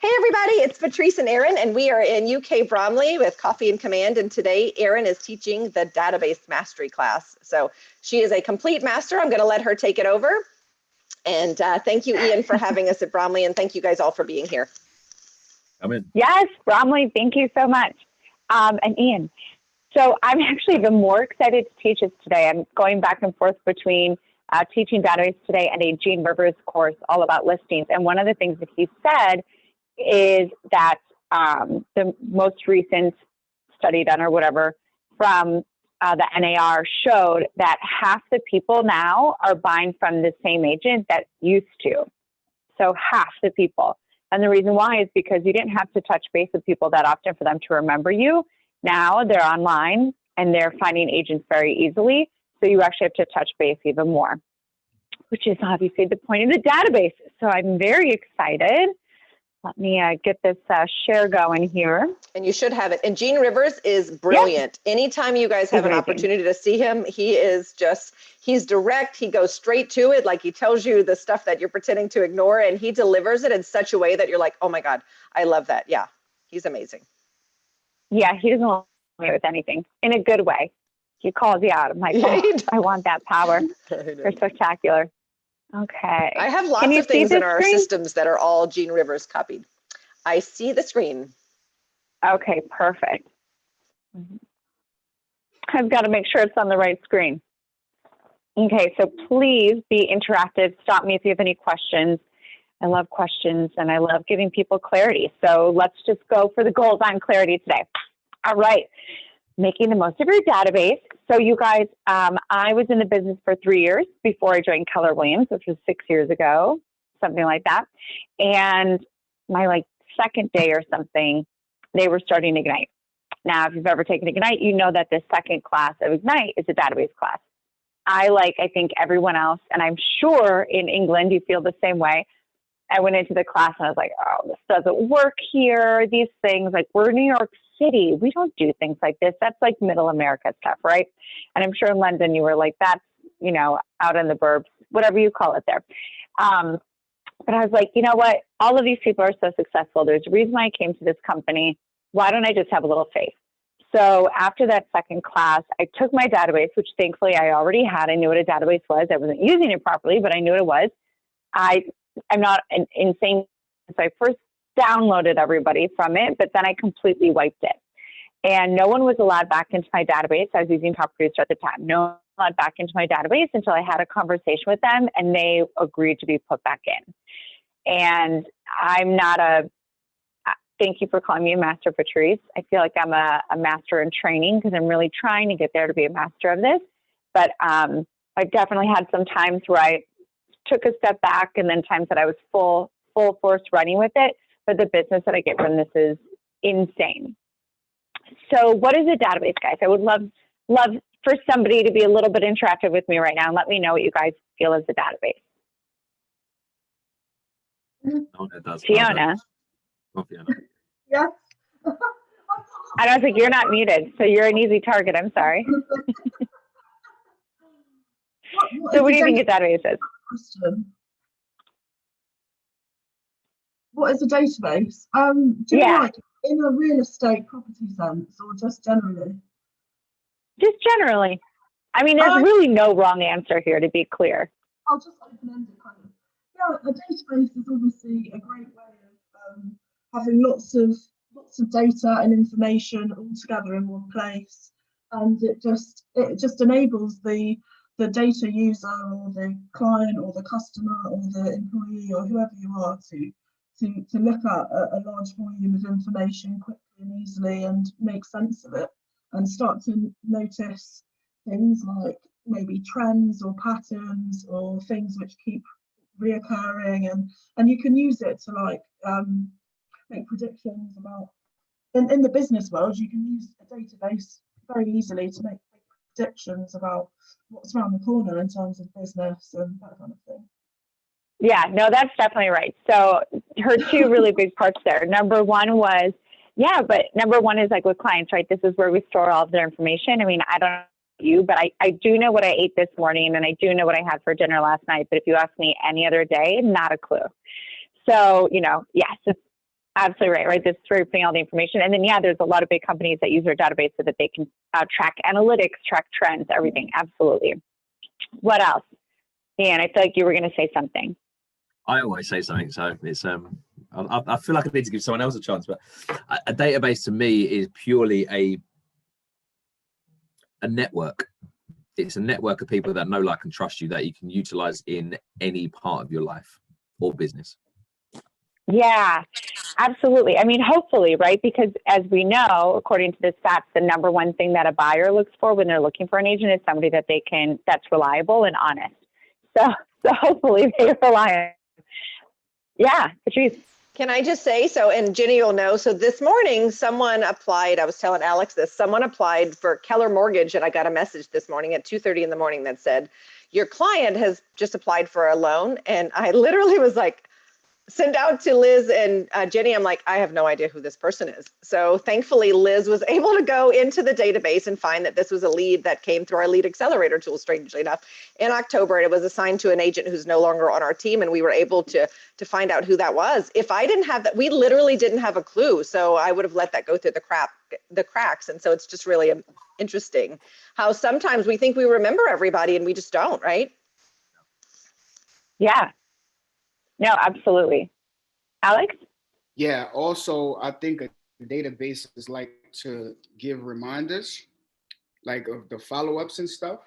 Hey everybody, it's Patrice and Erin, and we are in UK-Bromley with Coffee and Command, and today Erin is teaching the database mastery class. So she is a complete master. I'm going to let her take it over. And thank you, Ian, for having us at Bromley, and thank you guys all for being here. Come in. Yes, Bromley, thank you so much. And Ian, so I'm actually even more excited to teach this today. I'm going back and forth between teaching database today and a Gene Rivers course all about listings. And one of the things that he said is that the most recent study done or whatever from the NAR showed that half the people now are buying from the same agent that used to. So half the people. And the reason why is because you didn't have to touch base with people that often for them to remember you. Now they're online and they're finding agents very easily. So you actually have to touch base even more, which is obviously the point of the database. So I'm very excited. Let me get this share going here. And you should have it. And Gene Rivers is brilliant. Yep. Anytime you guys have an opportunity to see him, he is just, he's direct. He goes straight to it. Like he tells you the stuff that you're pretending to ignore, and he delivers it in such a way that you're like, oh my God, I love that. Yeah, he's amazing. Yeah, he doesn't want me with anything in a good way. He calls you out. I'm like, oh, I want that power. They're spectacular. Okay. I have lots of things in our systems that are all Gene Rivers copied. I see the screen. Okay, perfect. I've got to make sure it's on the right screen. Okay, so please be interactive. Stop me if you have any questions. I love questions and I love giving people clarity. So let's just go for the goals on clarity today. All right. Making the most of your database. So you guys, I was in the business for 3 years before I joined Keller Williams, which was 6 years ago, something like that. And my second day or something, they were starting Ignite. Now, if you've ever taken Ignite, you know that the second class of Ignite is a database class. I think everyone else, and I'm sure in England you feel the same way. I went into the class and I was like, oh, this doesn't work here. These things, we're New York City. We don't do things like this. That's like middle America stuff, right? And I'm sure in London you were like, that's, out in the burbs, whatever you call it there. But I was like, you know what? All of these people are so successful. There's a reason why I came to this company. Why don't I just have a little faith? So after that second class, I took my database, which thankfully I already had. I knew what a database was. I wasn't using it properly, but I knew what it was. I'm not insane. So I first downloaded everybody from it, but then I completely wiped it. And no one was allowed back into my database. I was using Top Producer at the time. No one was allowed back into my database until I had a conversation with them and they agreed to be put back in. And I'm not thank you for calling me a master, Patrice. I feel like I'm a master in training because I'm really trying to get there to be a master of this. But I've definitely had some times where I took a step back and then times that I was full force running with it. But the business that I get from this is insane. So what is a database, guys? I would love for somebody to be a little bit interactive with me right now and let me know what you guys feel is a database. Fiona. Oh, Fiona. Yes. I don't think you're not muted, so you're an easy target. I'm sorry. So what do you think a database is? What is a database? Do you like in a real estate property sense or just generally? Just generally. I mean, there's really no wrong answer here, to be clear. I'll just open-ended kind of. Yeah, a database is obviously a great way of having lots of data and information all together in one place, and it just enables the data user or the client or the customer or the employee or whoever you are to look at a large volume of information quickly and easily and make sense of it and start to notice things like maybe trends or patterns or things which keep reoccurring, and you can use it to make predictions about in the business world. You can use a database very easily to make predictions about what's around the corner in terms of business and that kind of thing. Yeah, no, that's definitely right. So her two really big parts there. Number one is with clients, right? This is where we store all of their information. I mean, I don't know you, but I do know what I ate this morning and I do know what I had for dinner last night. But if you ask me any other day, not a clue. So, yes, Absolutely right. This is where you're putting all the information. And then, yeah, there's a lot of big companies that use their database so that they can track analytics, track trends, everything. Absolutely. What else? Dan, I feel like you were going to say something. I always say something, so it's I feel like I need to give someone else a chance, but a database to me is purely a network. It's a network of people that know, like, and trust you that you can utilize in any part of your life or business. Yeah, absolutely. I mean, hopefully, right? Because as we know, according to the stats, the number one thing that a buyer looks for when they're looking for an agent is somebody that that's reliable and honest. So hopefully they rely on. Yeah, Patrice. Can I just say, so, and Ginny, you'll know, so this morning someone applied, I was telling Alex this, someone applied for Keller Mortgage, and I got a message this morning at 2:30 in the morning that said, your client has just applied for a loan. And I literally was like, send out to Liz and Jenny, I'm like, I have no idea who this person is. So thankfully, Liz was able to go into the database and find that this was a lead that came through our lead accelerator tool, strangely enough, in October. It was assigned to an agent who's no longer on our team, and we were able to find out who that was. If I didn't have that, we literally didn't have a clue. So I would have let that go through the cracks. And so it's just really interesting how sometimes we think we remember everybody and we just don't, right? Yeah. No, absolutely. Alex? Yeah, also, I think a database is like to give reminders, like of the follow-ups and stuff,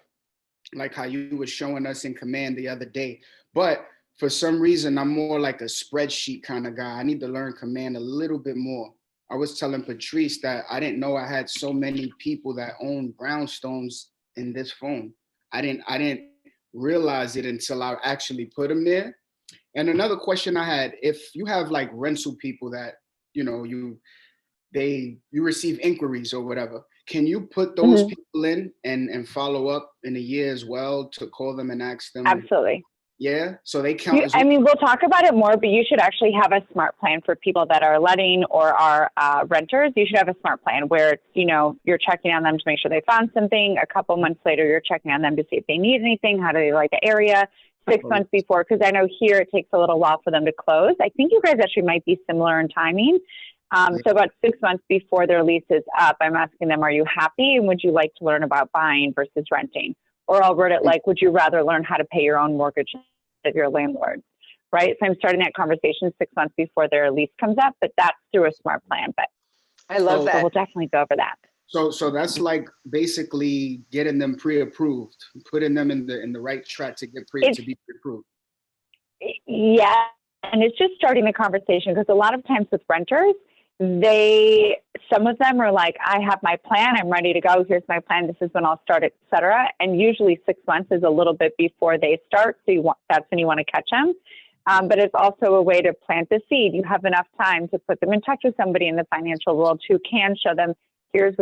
like how you were showing us in Command the other day. But for some reason, I'm more like a spreadsheet kind of guy. I need to learn Command a little bit more. I was telling Patrice that I didn't know I had so many people that own brownstones in this phone. I didn't realize it until I actually put them there. And another question I had, if you have like rental people that, you know, you receive inquiries or whatever, can you put those people in and follow up in a year as well to call them and ask them? Absolutely. Yeah, so they count as well. I mean, we'll talk about it more, but you should actually have a smart plan for people that are letting or are renters. You should have a smart plan where, you know, you're checking on them to make sure they found something. A couple months later, you're checking on them to see if they need anything. How do they like the area? 6 months before, because I know here it takes a little while for them to close. I think you guys actually might be similar in timing. So about 6 months before their lease is up, I'm asking them, are you happy? And would you like to learn about buying versus renting? Or I'll word it like, would you rather learn how to pay your own mortgage of your landlord? Right? So I'm starting that conversation 6 months before their lease comes up, but that's through a smart plan. But I love that. So we'll definitely go over that. So that's like basically getting them pre-approved, putting them in the right track to be pre-approved. Yeah, and it's just starting the conversation, because a lot of times with renters, some of them are like, I have my plan, I'm ready to go, here's my plan, this is when I'll start, etc. And usually 6 months is a little bit before they start, so that's when you want to catch them. But it's also a way to plant the seed. You have enough time to put them in touch with somebody in the financial world who can show them, here's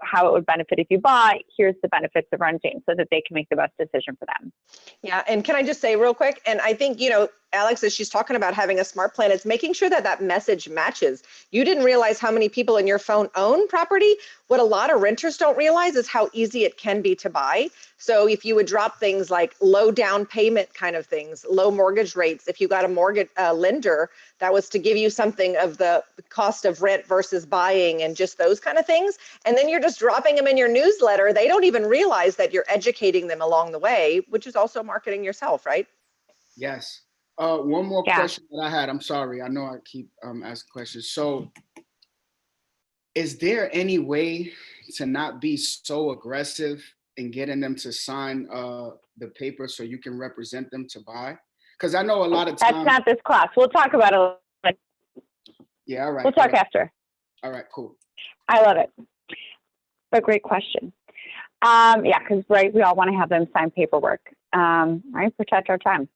how it would benefit if you bought, here's the benefits of renting, so that they can make the best decision for them. Yeah, and can I just say real quick, and I think, you know, Alex, as she's talking about having a smart plan, it's making sure that that message matches. You didn't realize how many people in your phone own property. What a lot of renters don't realize is how easy it can be to buy. So if you would drop things like low down payment kind of things, low mortgage rates, if you got a mortgage lender that was to give you something of the cost of rent versus buying and just those kind of things, and then you're just dropping them in your newsletter, they don't even realize that you're educating them along the way, which is also marketing yourself, right? Yes. One more question that I had. I'm sorry. I know I keep asking questions. So is there any way to not be so aggressive in getting them to sign the paper so you can represent them to buy? Because I know a lot of times. That's not this class. We'll talk about it. Yeah, all right. We'll talk after. All right, cool. I love it. But great question. Yeah, because we all want to have them sign paperwork. Right, protect our time.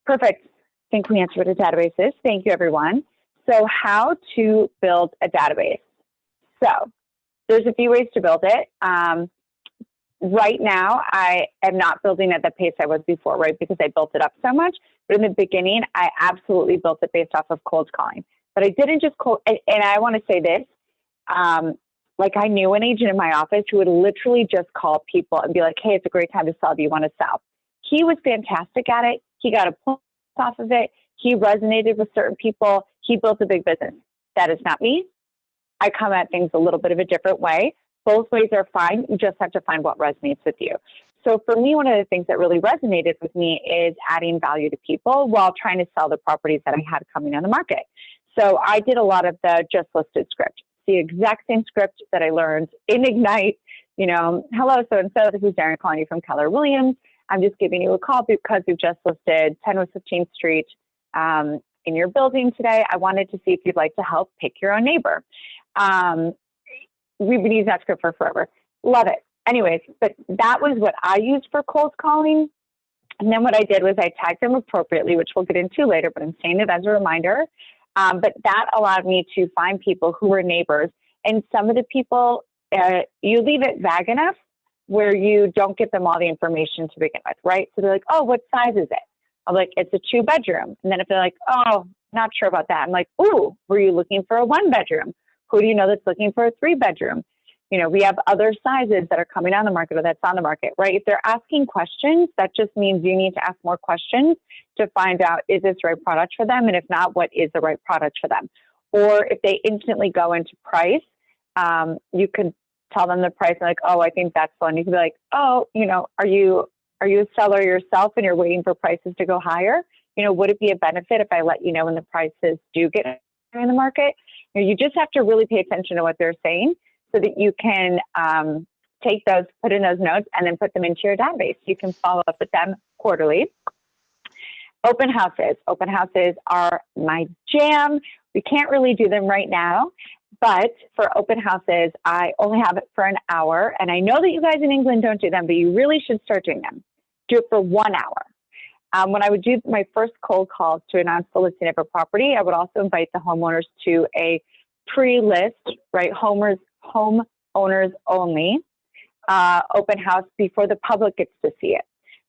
Perfect. I think we answered what a database is. Thank you, everyone. So how to build a database. So there's a few ways to build it. Right now, I am not building at the pace I was before, right? Because I built it up so much. But in the beginning, I absolutely built it based off of cold calling. But I didn't just cold, and I want to say this, like I knew an agent in my office who would literally just call people and be like, hey, it's a great time to sell. Do you want to sell? He was fantastic at it. He got a point off of it. He resonated with certain people. He built a big business. That is not me. I come at things a little bit of a different way. Both ways are fine. You just have to find what resonates with you. So for me, one of the things that really resonated with me is adding value to people while trying to sell the properties that I had coming on the market. So I did a lot of the just listed script, the exact same script that I learned in Ignite. Hello, so-and-so, this is Erin calling you from Keller Williams. I'm just giving you a call because we've just listed 10 West 15th Street in your building today. I wanted to see if you'd like to help pick your own neighbor. We've been using that script for forever. Love it. Anyways, but that was what I used for cold calling. And then what I did was I tagged them appropriately, which we'll get into later, but I'm saying it as a reminder. But that allowed me to find people who were neighbors. And some of the people, you leave it vague enough where you don't get them all the information to begin with, right? So they're like, oh, what size is it? I'm like, it's a 2-bedroom. And then if they're like, oh, not sure about that, I'm like, ooh, were you looking for a 1-bedroom? Who do you know that's looking for a 3-bedroom? We have other sizes that are coming on the market or that's on the market, right? If they're asking questions, that just means you need to ask more questions to find out, is this the right product for them? And if not, what is the right product for them? Or if they instantly go into price, you could tell them the price and like, oh, I think that's fun. You could be like, oh, are you a seller yourself and you're waiting for prices to go higher? Would it be a benefit if I let you know when the prices do get in the market? You just have to really pay attention to what they're saying so that you can take those, put in those notes, and then put them into your database. You can follow up with them quarterly. Open houses. Open houses are my jam. We can't really do them right now, but for open houses, I only have it for an hour. And I know that you guys in England don't do them, but you really should start doing them. Do it for 1 hour. When I would do my first cold calls to announce the listing of a property, I would also invite the homeowners to a pre-list, right? Homeowners only open house before the public gets to see it.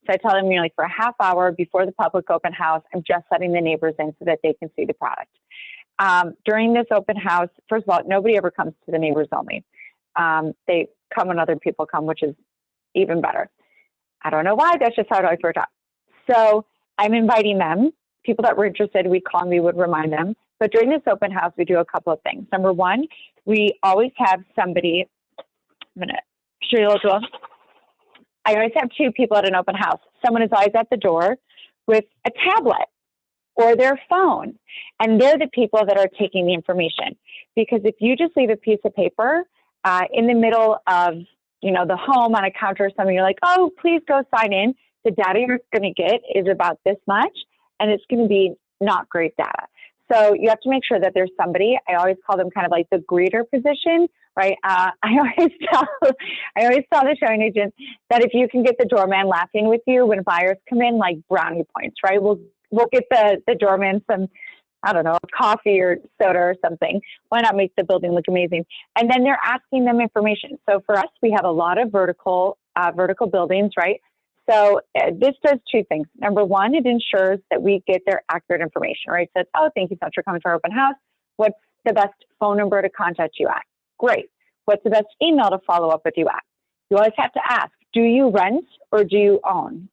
So I tell them, for a half hour before the public open house, I'm just letting the neighbors in so that they can see the product. During this open house, first of all, nobody ever comes to the neighbors only. They come when other people come, which is even better. I don't know why, that's just how it always worked out. So I'm inviting them. People that were interested, we'd call and we would remind them. But during this open house, we do a couple of things. Number one, we always have somebody, I'm going to show you a little. I always have 2 people at an open house. Someone is always at the door with a tablet or their phone. And they're the people that are taking the information. Because if you just leave a piece of paper in the middle of, the home on a counter or something, you're like, oh, please go sign in. The data you're going to get is about this much, and it's going to be not great data. So you have to make sure that there's somebody. I always call them kind of like the greeter position, right? I always tell the showing agent that if you can get the doorman laughing with you when buyers come in, like brownie points, right? We'll get the doorman some, I don't know, coffee or soda or something. Why not make the building look amazing? And then they're asking them information. So for us, we have a lot of vertical buildings, right? So this does 2 things. Number one, it ensures that we get their accurate information, right? So it's, oh, thank you so much for coming to our open house. What's the best phone number to contact you at? Great. What's the best email to follow up with you at? You always have to ask, do you rent or do you own?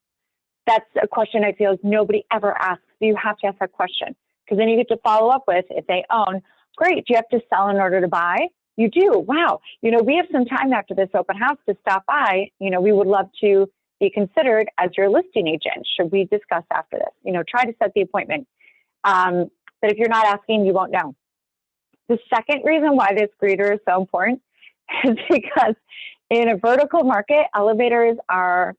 That's a question I feel like nobody ever asks. You have to ask that question because then you get to follow up with, if they own, great. Do you have to sell in order to buy? You do. Wow. We have some time after this open house to stop by. We would love to be considered as your listing agent. Should we discuss after this? Try to set the appointment. But if you're not asking, you won't know. The second reason why this greeter is so important is because in a vertical market, elevators are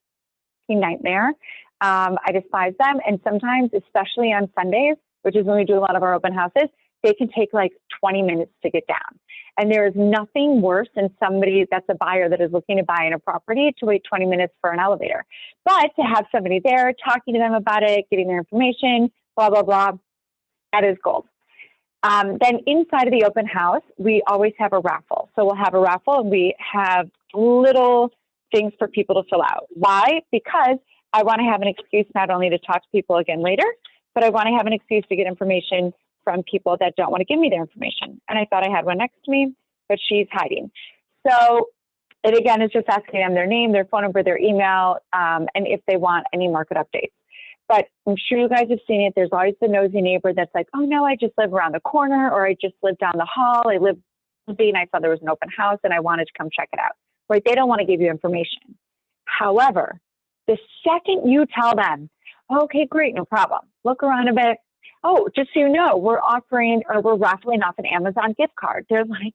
a nightmare. I despise them. And sometimes, especially on Sundays, which is when we do a lot of our open houses, they can take like 20 minutes to get down. And there is nothing worse than somebody that's a buyer that is looking to buy in a property to wait 20 minutes for an elevator. But to have somebody there talking to them about it, getting their information, blah, blah, blah, that is gold. Then inside of the open house, we always have a raffle. So we'll have a raffle and we have little things for people to fill out. Why? Because I want to have an excuse not only to talk to people again later, but I want to have an excuse to get information from people that don't want to give me their information. And I thought I had one next to me, but she's hiding. So it again is just asking them their name, their phone number, their email, and if they want any market updates. But I'm sure you guys have seen it. There's always the nosy neighbor that's like, oh no, I just live around the corner, or I just live down the hall. I live and I saw there was an open house and I wanted to come check it out. Right? They don't want to give you information. However, the second you tell them, okay, great, no problem. Look around a bit. Oh, just so you know, we're raffling off an Amazon gift card. They're like,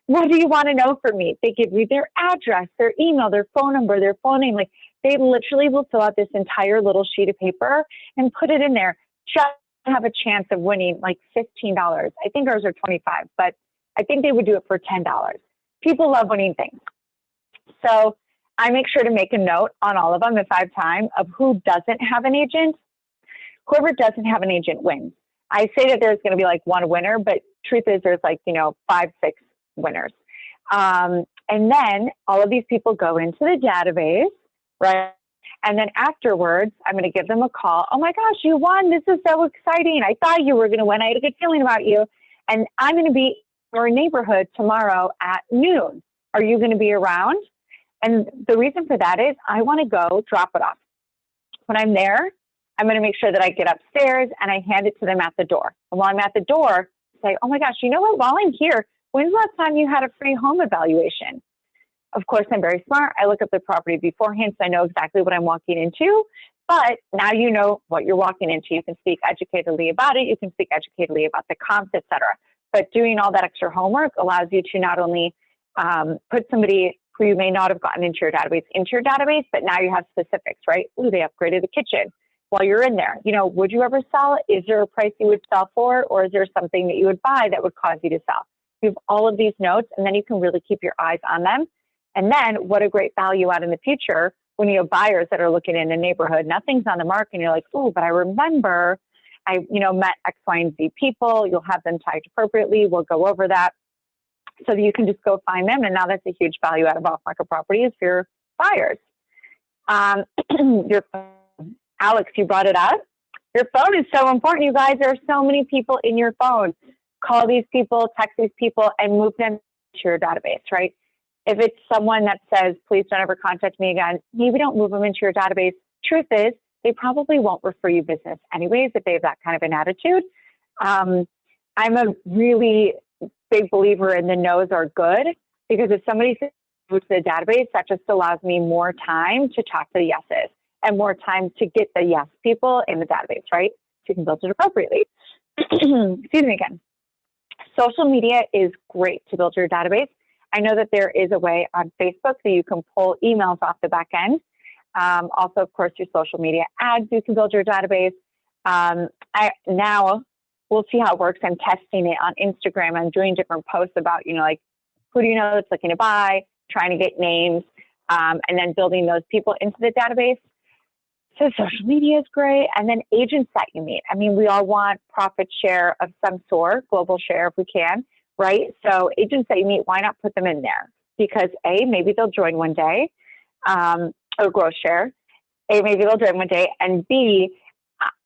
what do you want to know from me? They give you their address, their email, their phone number, their phone name. Like, they literally will fill out this entire little sheet of paper and put it in there just to have a chance of winning like $15. I think ours are $25, but I think they would do it for $10. People love winning things. So I make sure to make a note on all of them if I have time of who doesn't have an agent. Whoever doesn't have an agent wins. I say that there's going to be like one winner, but truth is there's like, 5, 6 winners. And then all of these people go into the database, right? And then afterwards, I'm going to give them a call. Oh my gosh, you won. This is so exciting. I thought you were going to win. I had a good feeling about you. And I'm going to be in your neighborhood tomorrow at noon. Are you going to be around? And the reason for that is I want to go drop it off. When I'm there, I'm going to make sure that I get upstairs and I hand it to them at the door. And while I'm at the door, say, oh my gosh, you know what? While I'm here, when's the last time you had a free home evaluation? Of course, I'm very smart. I look up the property beforehand, so I know exactly what I'm walking into. But now you know what you're walking into. You can speak educatedly about it. You can speak educatedly about the comps, et cetera. But doing all that extra homework allows you to not only put somebody who you may not have gotten into your database, but now you have specifics, right? Ooh, they upgraded the kitchen. While you're in there, would you ever sell it? Is there a price you would sell for, or is there something that you would buy that would cause you to sell? You have all of these notes, and then you can really keep your eyes on them. And then what a great value add in the future when you have buyers that are looking in a neighborhood, nothing's on the market, and you're like, oh, but I remember I, met X, Y, and Z people. You'll have them tagged appropriately. We'll go over that. So that you can just go find them. And now that's a huge value out of off-market properties for your buyers. Alex, you brought it up. Your phone is so important, you guys. There are so many people in your phone. Call these people, text these people, and move them to your database, right? If it's someone that says, please don't ever contact me again, maybe don't move them into your database. Truth is, they probably won't refer you business anyways if they have that kind of an attitude. I'm a really big believer in the no's are good, because if somebody says move to the database, that just allows me more time to talk to the yeses and more time to get the yes people in the database, right? So you can build it appropriately. Excuse me again. Social media is great to build your database. I know that there is a way on Facebook that you can pull emails off the back end. Also, of course, your social media ads, you can build your database. Now we'll see how it works. I'm testing it on Instagram. I'm doing different posts about, like, who do you know that's looking to buy, trying to get names, and then building those people into the database. So social media is great. And then agents that you meet. I mean, we all want profit share of some sort, global share if we can, right? So agents that you meet, why not put them in there? Because A, maybe they'll join one day, or growth share. A, maybe they'll join one day. And B,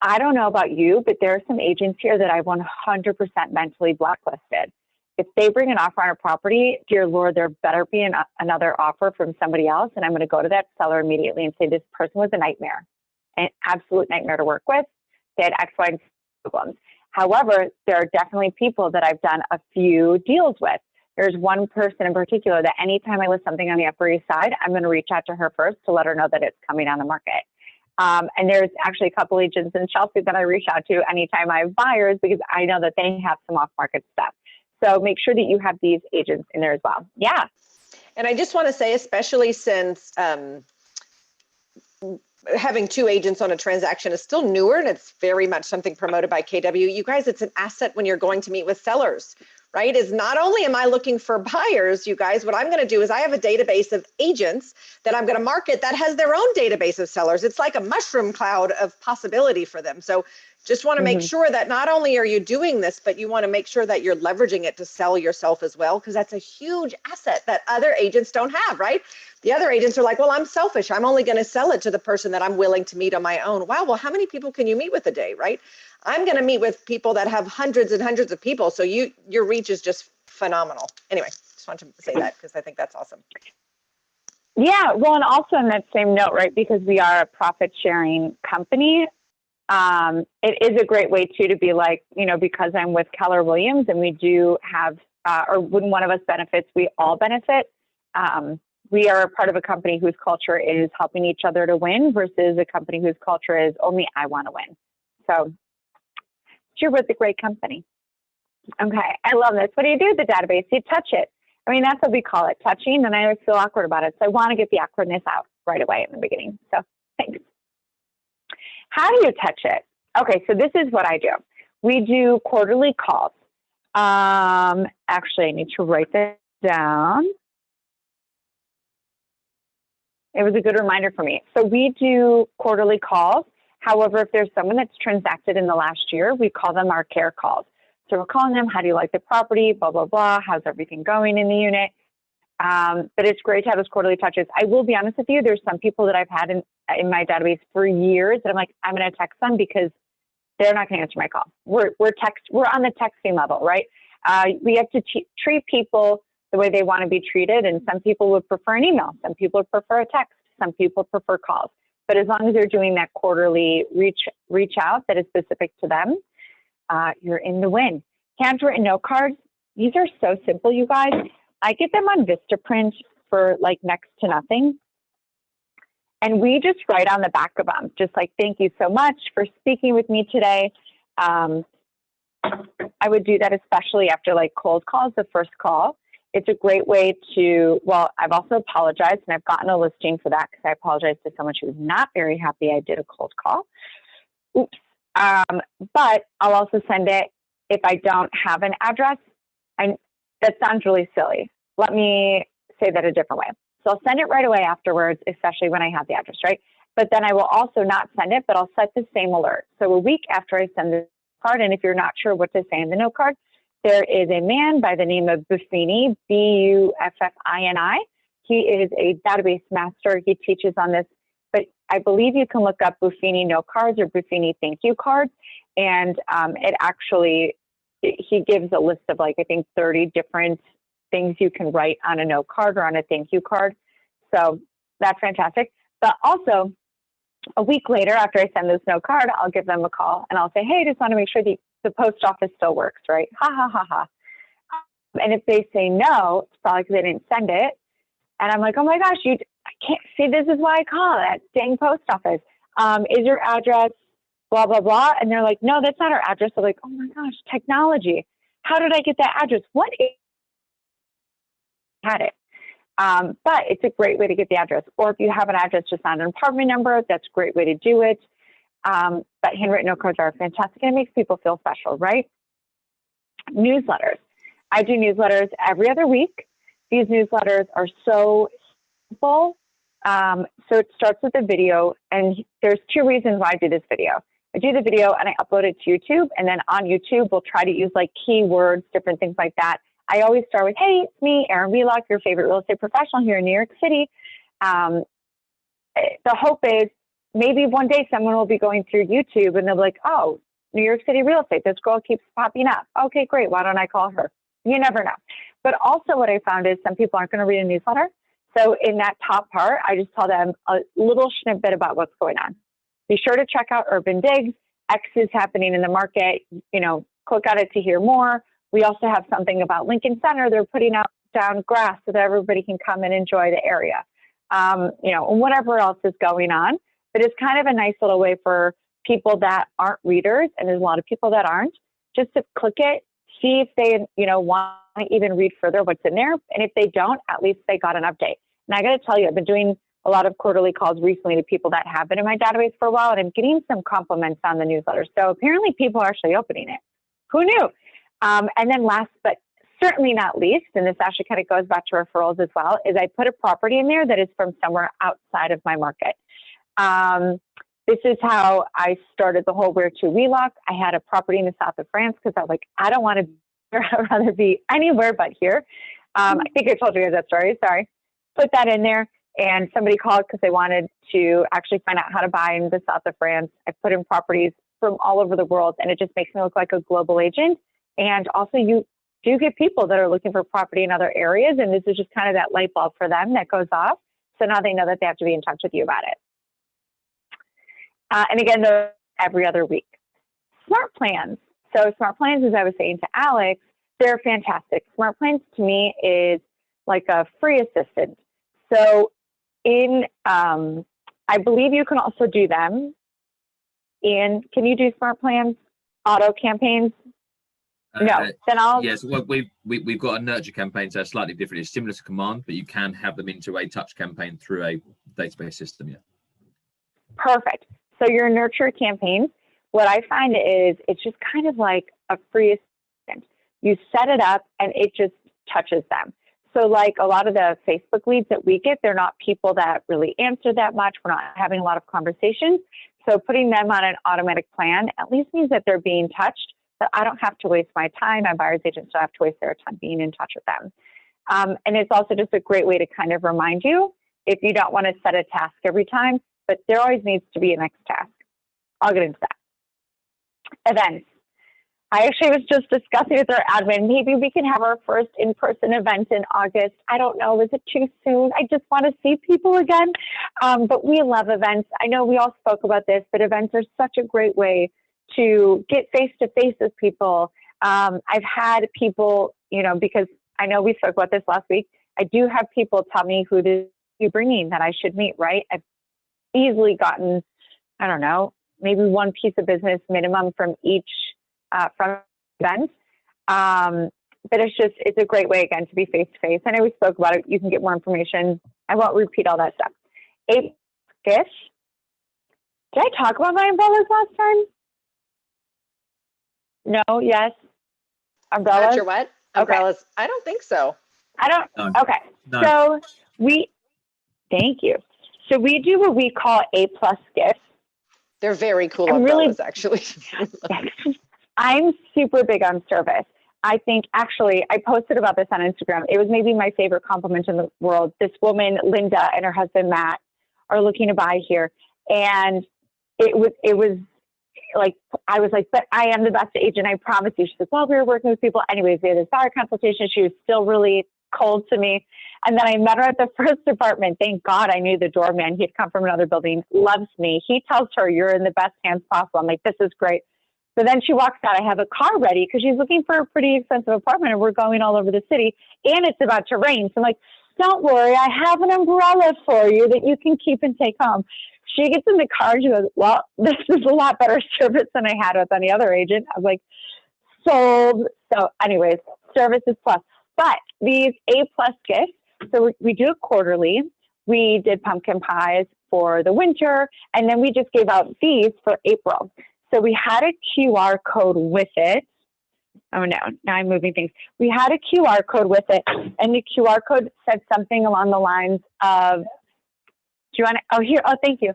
I don't know about you, but there are some agents here that I 100% mentally blacklisted. If they bring an offer on a property, dear Lord, there better be another offer from somebody else. And I'm going to go to that seller immediately and say, this person was a nightmare, an absolute nightmare to work with. They had X, Y, and Z problems. However, there are definitely people that I've done a few deals with. There's one person in particular that anytime I list something on the Upper East Side, I'm going to reach out to her first to let her know that it's coming on the market. And there's actually a couple agents in Chelsea that I reach out to anytime I have buyers, because I know that they have some off-market stuff. So make sure that you have these agents in there as well. Yeah. And I just want to say, especially since having 2 agents on a transaction is still newer, and it's very much something promoted by KW. You guys, it's an asset when you're going to meet with sellers, right? Is not only am I looking for buyers, you guys, what I'm going to do is I have a database of agents that I'm going to market that has their own database of sellers. It's like a mushroom cloud of possibility for them. So just want to make sure that not only are you doing this, but you want to make sure that you're leveraging it to sell yourself as well, because that's a huge asset that other agents don't have, right? The other agents are like, well, I'm selfish. I'm only going to sell it to the person that I'm willing to meet on my own. Wow, well, how many people can you meet with a day, right? I'm going to meet with people that have hundreds and hundreds of people. So your reach is just phenomenal. Anyway, just wanted to say that because I think that's awesome. Yeah, well, and also on that same note, right, because we are a profit sharing company, It is a great way too to be like, you know, because I'm with Keller Williams and we do have, or when one of us benefits, we all benefit. We are a part of a company whose culture is helping each other to win versus a company whose culture is only I want to win. So you're with a great company. Okay, I love this. What do you do with the database? You touch it. I mean, that's what we call it, touching, and I always feel awkward about it. So I want to get the awkwardness out right away in the beginning. So thanks. How do you touch it? Okay, so this is what I do. We do quarterly calls. Actually, I need to write this down. It was a good reminder for me. So we do quarterly calls. However, if there's someone that's transacted in the last year, we call them our care calls. So we're calling them, how do you like the property, blah, blah, blah, how's everything going in the unit? But it's great to have those quarterly touches. I will be honest with you, there's some people that I've had in my database for years that I'm like, I'm going to text them because they're not going to answer my call. We're on the texting level, right? We have to treat people the way they want to be treated. And some people would prefer an email. Some people would prefer a text. Some people prefer calls. But as long as they're doing that quarterly reach out that is specific to them, you're in the win. Handwritten note cards. These are so simple, you guys. I get them on Vistaprint for like next to nothing. And we just write on the back of them, just like, thank you so much for speaking with me today. I would do that especially after like cold calls, the first call. It's a great way to, well, I've also apologized and I've gotten a listing for that because I apologized to someone who was not very happy I did a cold call. Oops. But I'll also send it if I don't have an address. That sounds really silly. Let me say that a different way. So I'll send it right away afterwards, especially when I have the address, right? But then I will also not send it, but I'll set the same alert. So a week after I send the card, and if you're not sure what to say in the note card, there is a man by the name of Buffini, Buffini. He is a database master. He teaches on this, but I believe you can look up Buffini note cards or Buffini thank you cards. And he gives a list of like, I think 30 different things you can write on a note card or on a thank you card. So that's fantastic. But also a week later, after I send this note card, I'll give them a call and I'll say, hey, I just want to make sure the post office still works, right? Ha, ha, ha, ha. And if they say no, it's probably because they didn't send it. And I'm like, oh my gosh, I can't see, this is why I call that dang post office. Is your address blah, blah, blah? And they're like, no, that's not our address. They're like, oh my gosh, technology. How did I get that address? What is had it? But it's a great way to get the address. Or if you have an address just not an apartment number, that's a great way to do it. But handwritten note cards are fantastic and it makes people feel special, right? Newsletters. I do newsletters every other week. These newsletters are so simple. So it starts with a video, and there's two reasons why I do this video. I do the video and I upload it to YouTube, and then on YouTube, we'll try to use like keywords, different things like that. I always start with, hey, it's me, Erin Wheelock, your favorite real estate professional here in New York City. The hope is maybe one day someone will be going through YouTube and they'll be like, oh, New York City real estate, this girl keeps popping up. Okay, great. Why don't I call her? You never know. But also what I found is some people aren't going to read a newsletter. So in that top part, I just tell them a little snippet about what's going on. Be sure to check out Urban Digs. X is happening in the market. You know, click on it to hear more. We also have something about Lincoln Center. They're putting out down grass so that everybody can come and enjoy the area. You know, and whatever else is going on. But it's kind of a nice little way for people that aren't readers, and there's a lot of people that aren't, just to click it, see if they, you know, want to even read further what's in there. And if they don't, at least they got an update. And I got to tell you, I've been doing a lot of quarterly calls recently to people that have been in my database for a while, and I'm getting some compliments on the newsletter. So apparently people are actually opening it. Who knew? And then last, but certainly not least, and this actually kind of goes back to referrals as well, is I put a property in there that is from somewhere outside of my market. This is how I started the whole Where to Wheelock. I had a property in the south of France because I was like, I don't want to be here. I'd rather be anywhere but here. I think I told you guys that story. Sorry. Put that in there. And somebody called because they wanted to actually find out how to buy in the south of France. I put in properties from all over the world, and it just makes me look like a global agent. And also you do get people that are looking for property in other areas. And this is just kind of that light bulb for them that goes off. So now they know that they have to be in touch with you about it. And again, the every other week. Smart plans. So smart plans, as I was saying to Alex, they're fantastic. Smart plans to me is like a free assistant. So I believe you can also do them can you do smart plans, auto campaigns? No, then I'll. Yes, well, we've got a nurture campaign, so it's slightly different. It's similar to command, but you can have them into a touch campaign through a database system. Yeah. Perfect. So your nurture campaigns, what I find is it's just kind of like a free assistant. You set it up and it just touches them. So like a lot of the Facebook leads that we get, they're not people that really answer that much. We're not having a lot of conversations. So putting them on an automatic plan at least means that they're being touched, that I don't have to waste my time. My buyer's agents don't have to waste their time being in touch with them. And it's also just a great way to kind of remind you if you don't want to set a task every time, but there always needs to be a next task. I'll get into that. Events. I actually was just discussing with our admin, maybe we can have our first in-person event in August. I don't know, is it too soon? I just want to see people again. But we love events. I know we all spoke about this, but events are such a great way to get face-to-face with people. I've had people, because I know we spoke about this last week, I do have people tell me who they're bringing that I should meet, right? I've easily gotten, I don't know, maybe one piece of business minimum from each from events. But it's a great way, again, to be face-to-face. I know we spoke about it. You can get more information. I won't repeat all that stuff. Gifts. Did I talk about my umbrellas last time? No, yes. Umbrellas? Not sure what? Umbrellas. Okay. I don't think so. I don't. No. Okay. No. So thank you. So we do what we call A+ gifts. They're very cool umbrellas, actually. I'm super big on service. I think, actually, I posted about this on Instagram. It was maybe my favorite compliment in the world. This woman, Linda, and her husband, Matt, are looking to buy here. And it was like, I was like, but I am the best agent, I promise you. She said, well, we were working with people. Anyways, we had this buyer consultation. She was still really cold to me. And then I met her at the first apartment. Thank God I knew the doorman. He'd come from another building, loves me. He tells her, you're in the best hands possible. I'm like, this is great. So then she walks out. I have a car ready because she's looking for a pretty expensive apartment and we're going all over the city and it's about to rain. So I'm like, don't worry, I have an umbrella for you that you can keep and take home. She gets in the car and she goes, well, this is a lot better service than I had with any other agent. I was like, sold. So anyways, service is plus. But these A+ gifts, so we do it quarterly. We did pumpkin pies for the winter, and then we just gave out these for April. So we had a QR code with it. Oh no, now I'm moving things. We had a QR code with it, and the QR code said something along the lines of, do you want to, oh here, oh thank you.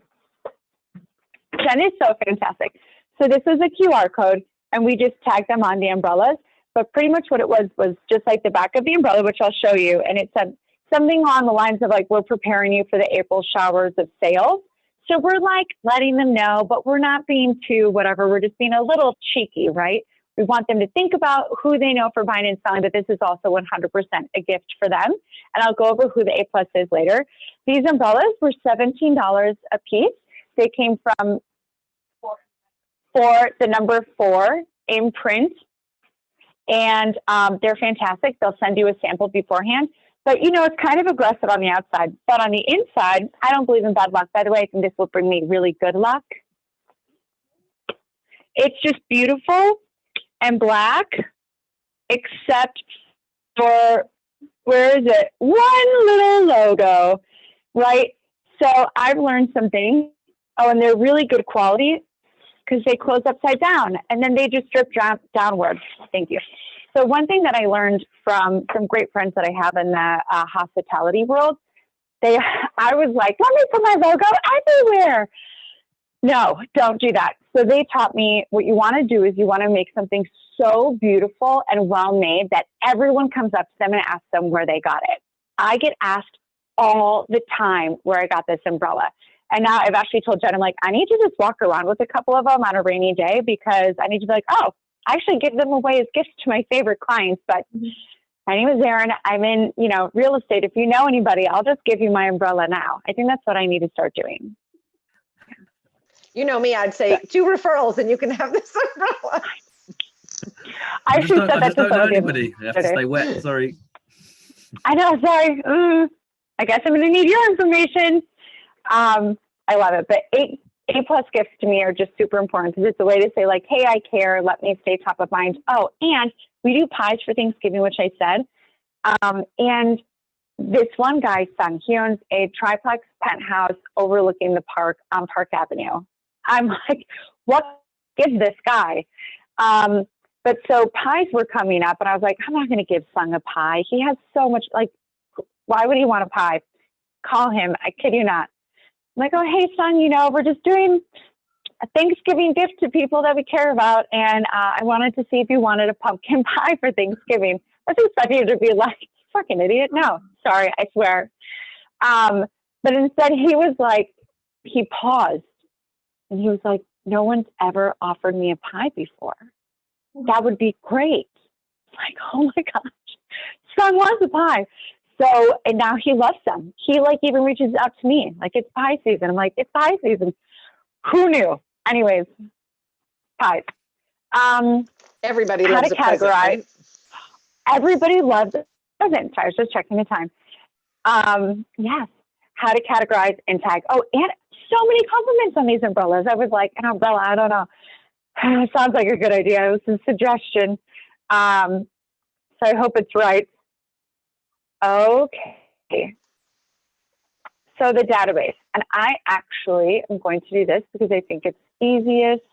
Jen is so fantastic. So this was a QR code, and we just tagged them on the umbrellas, but pretty much what it was just like the back of the umbrella, which I'll show you, and it said something along the lines of like, we're preparing you for the April showers of sales. So we're like letting them know, but we're not being too whatever. We're just being a little cheeky, right? We want them to think about who they know for buying and selling, but this is also 100% a gift for them. And I'll go over who the A+ is later. These umbrellas were $17 a piece. They came from for the number 4 in print. And they're fantastic. They'll send you a sample beforehand. But, it's kind of aggressive on the outside. But on the inside, I don't believe in bad luck. By the way, I think this will bring me really good luck. It's just beautiful and black, except for, where is it? One little logo, right? So I've learned some things. Oh, and they're really good quality because they close upside down and then they just drip downward. Thank you. So one thing that I learned from some great friends that I have in the hospitality world, I was like, let me put my logo everywhere. No, don't do that. So they taught me what you want to do is you want to make something so beautiful and well made that everyone comes up to them and asks them where they got it. I get asked all the time where I got this umbrella. And now I've actually told Jen, I'm like, I need to just walk around with a couple of them on a rainy day because I need to be like, oh, I actually give them away as gifts to my favorite clients. But my name is Erin. I'm in, real estate. If you know anybody, I'll just give you my umbrella now. I think that's what I need to start doing. You know me, I'd say 2 referrals and you can have this umbrella. I I just actually said don't that to know somebody. anybody. You have to stay wet. Sorry. I know, sorry. I guess I'm going to need your information. I love it. But A plus gifts to me are just super important because it's a way to say like, hey, I care. Let me stay top of mind. Oh, and we do pies for Thanksgiving, which I said. And this one guy's son, he owns a triplex penthouse overlooking the park on Park Avenue. I'm like, what is this guy? But so pies were coming up and I was like, I'm not going to give son a pie. He has so much, like, why would he want a pie? Call him. I kid you not. I'm like, oh, hey, son, you know, we're just doing a Thanksgiving gift to people that we care about. And I wanted to see if you wanted a pumpkin pie for Thanksgiving. I was expecting you to be like, fucking idiot. No, sorry, I swear. But instead he was like, he paused and he was like, no one's ever offered me a pie before. That would be great. Like, oh my gosh, son wants a pie. So, and now he loves them. He like even reaches out to me, like, it's pie season. I'm like, it's pie season. Who knew? Anyways, pies. Everybody How loves to a present, categorize. right? Everybody loves a present. So I was just checking the time. Yes. How to categorize and tag. Oh, and so many compliments on these umbrellas. I was like, an umbrella, I don't know. Sounds like a good idea. It was a suggestion. So I hope it's right. Okay. So the database, and I actually am going to do this because I think it's easiest.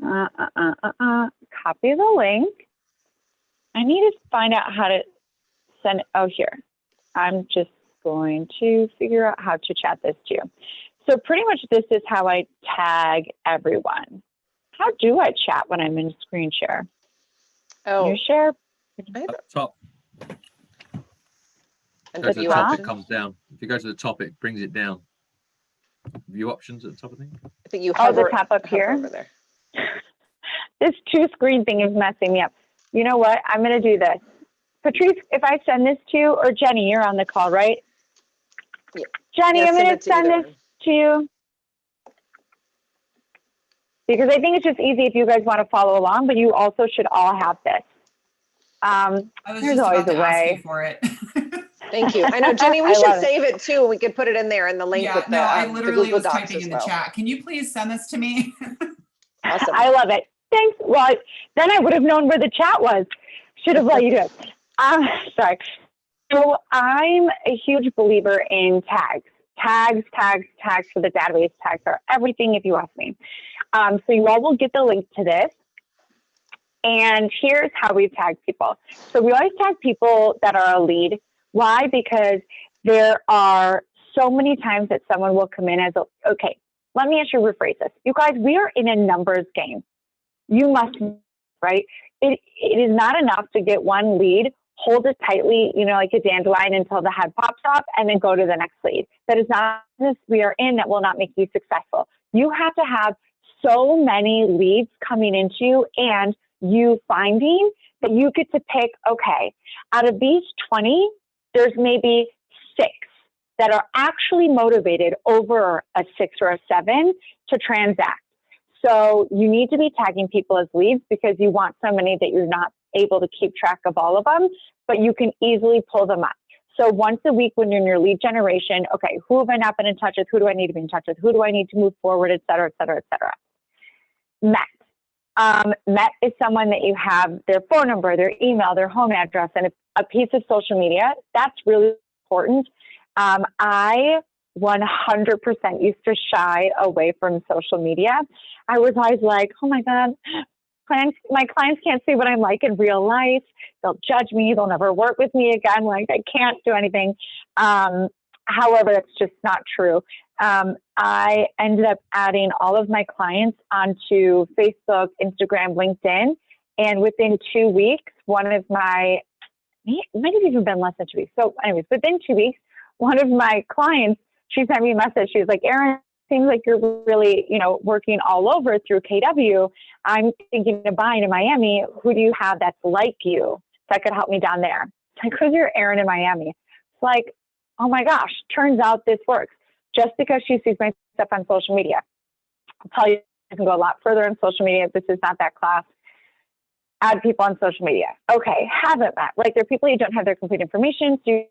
Copy the link. I need to find out how to send. Oh, here. I'm just going to figure out how to chat this to you. So pretty much this is how I tag everyone. How do I chat when I'm in screen share? Oh, You share? Up top. and Go to the view top, options. it comes down. If you go to the top, it brings it down. View options at the top of things. I think you Oh, hover, the top up hover here? over there. This 2-screen thing is messing me up. You know what? I'm going to do this. Patrice, if I send this to you, or Jenny, you're on the call, right? Yeah. Jenny, Yeah, I'm going to send either this one. to you. Because I think it's just easy if you guys want to follow along, but you also should all have this. I was There's just always about a to ask you way. for it. Thank you. I know, Jenny, we I should love it. save it too. We could put it in there in the link Yeah, with the, no, I the literally Google was Docs typing as in the well. chat. Can you please send this to me? Awesome. I love it. Thanks. Well, then I would have known where the chat was. Should have let you do it. Sorry. So I'm a huge believer in tags. Tags for the database. Tags are everything if you ask me. So you all will get the link to this. And here's how we tag people. So we always tag people that are a lead. Why? Because there are so many times that someone will come in as, okay, let me actually rephrase this. You guys, we are in a numbers game. You must, right? It is not enough to get one lead, hold it tightly, you know, like a dandelion until the head pops up and then go to the next lead. That is not this we are in that will not make you successful. You have to have so many leads coming into you and you finding that you get to pick, okay, out of these 20, there's maybe 6 that are actually motivated over a 6 or a 7 to transact. So you need to be tagging people as leads because you want so many that you're not able to keep track of all of them, but you can easily pull them up. So once a week when you're in your lead generation, okay, who have I not been in touch with? Who do I need to be in touch with? Who do I need to move forward, et cetera, et cetera, et cetera. Met is someone that you have their phone number, their email, their home address, and a piece of social media. That's really important. I 100% used to shy away from social media. I was always like, oh my God, my clients can't see what I'm like in real life. They'll judge me. They'll never work with me again. Like I can't do anything. However, that's just not true. I ended up adding all of my clients onto Facebook, Instagram, LinkedIn. And within 2 weeks, one of my, it might have even been less than 2 weeks. So anyways, within 2 weeks, one of my clients, she sent me a message. She was like, Erin, seems like you're really, working all over through KW. I'm thinking of buying in Miami. Who do you have that's like you that could help me down there? It's like, who's your Erin in Miami? It's like, oh my gosh, turns out this works. just because she sees my stuff on social media. I'll tell you, I can go a lot further on social media. This is not that class. Add people on social media. Okay, haven't met, right? There are people who don't have their complete information, so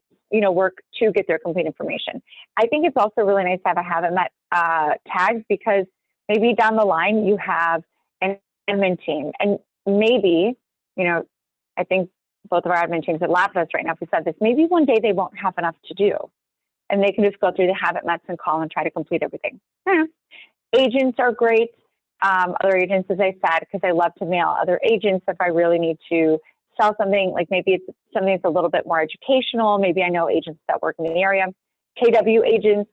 work to get their complete information. I think it's also really nice to have a haven't met tags, because maybe down the line you have an admin team, and maybe, I think both of our admin teams would laugh at us right now if we said this. Maybe one day they won't have enough to do, and they can just go through the haven't mets and call and try to complete everything. Agents are great. Other agents, as I said, because I love to mail other agents if I really need to sell something, like maybe it's something that's a little bit more educational. Maybe I know agents that work in the area. KW agents.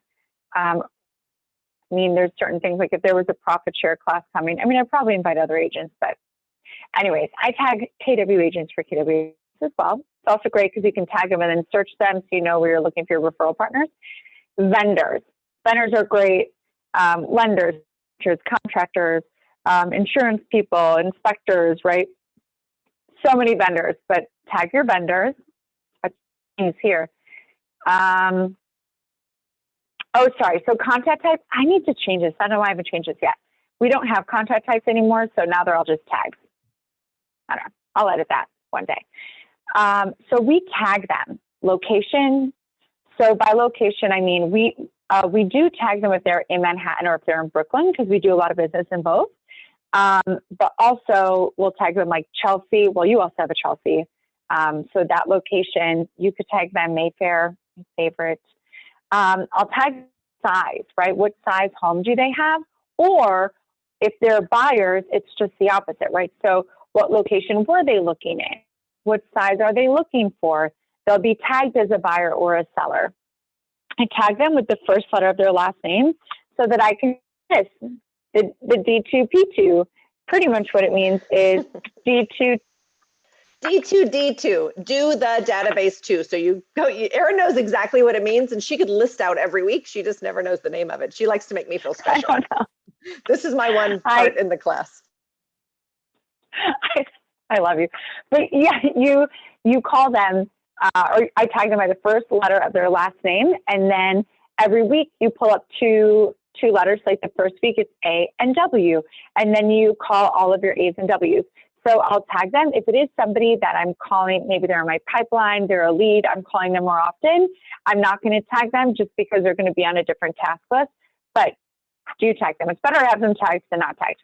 There's certain things, like if there was a profit share class coming, I'd probably invite other agents, but anyways, I tag KW agents for KW agents as well. It's also great because you can tag them and then search them so you know where you're looking for your referral partners. Vendors are great. Lenders, contractors, insurance people, inspectors, right? So many vendors, but tag your vendors. Here. So contact type, I need to change this. I don't know why I haven't changed this yet. We don't have contact types anymore, so now they're all just tags. I don't know. I'll edit that one day. So we tag them. Location. So by location, I mean we do tag them if they're in Manhattan or if they're in Brooklyn, because we do a lot of business in both. But also we'll tag them like Chelsea. Well, you also have a Chelsea. So that location, you could tag them Mayfair, my favorite. I'll tag size, right? What size home do they have? Or if they're buyers, it's just the opposite, right? So what location were they looking at? What size are they looking for? They'll be tagged as a buyer or a seller. I tag them with the first letter of their last name so that I can miss the D2P2. Pretty much what it means is D2. D2, do the database too. So Erin knows exactly what it means, and she could list out every week. She just never knows the name of it. She likes to make me feel special. I don't know. This is my one part in the class. I love you. But yeah, you call them, or I tag them by the first letter of their last name, and then every week you pull up two letters. Like the first week it's A and W, and then you call all of your A's and W's. So I'll tag them. If it is somebody that I'm calling, maybe they're in my pipeline, they're a lead, I'm calling them more often, I'm not going to tag them just because they're going to be on a different task list, but do tag them. It's better to have them tagged than not tagged.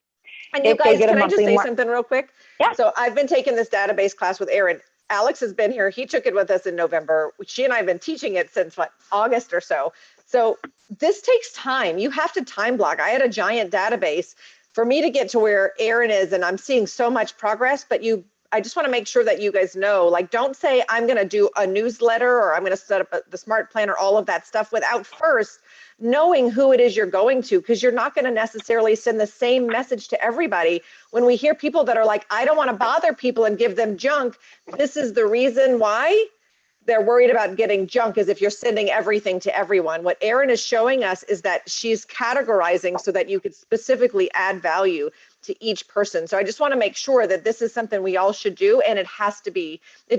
And you guys, can I just say something real quick? Yeah. So I've been taking this database class with Erin. Alex has been here. He took it with us in November. She and I have been teaching it since August or so. So this takes time. You have to time block. I had a giant database for me to get to where Erin is, and I'm seeing so much progress, but I just want to make sure that you guys know, like, don't say I'm going to do a newsletter or I'm going to set up the smart planner, all of that stuff without first knowing who it is you're going to, because you're not going to necessarily send the same message to everybody. When we hear people that are like, I don't want to bother people and give them junk, this is the reason why they're worried about getting junk, is if you're sending everything to everyone. What Erin is showing us is that she's categorizing so that you could specifically add value to each person. So I just want to make sure that this is something we all should do, and it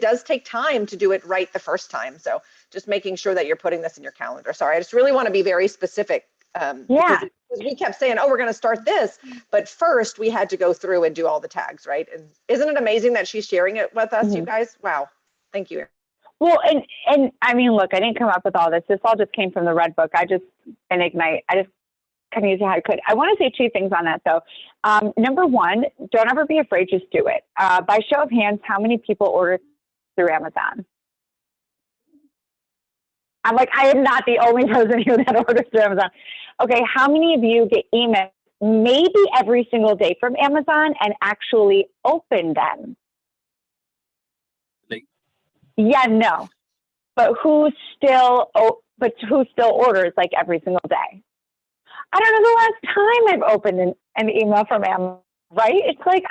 does take time to do it right the first time. So just making sure that you're putting this in your calendar. Sorry, I just really want to be very specific. Because we kept saying, oh, we're going to start this, but first we had to go through and do all the tags, right? And isn't it amazing that she's sharing it with us, you guys? Wow. Thank you, Erin. Well, and I mean, look, I didn't come up with all this. This all just came from the Red Book. And Ignite. I just kind of used it how I could. I want to say two things on that, though. Number one, don't ever be afraid. Just do it. By show of hands, how many people order through Amazon? I'm like, I am not the only person here that orders through Amazon. Okay, how many of you get emails maybe every single day from Amazon and actually open them? Yeah, no. But who still orders like every single day? I don't know the last time I've opened an email from Amazon, right? It's like,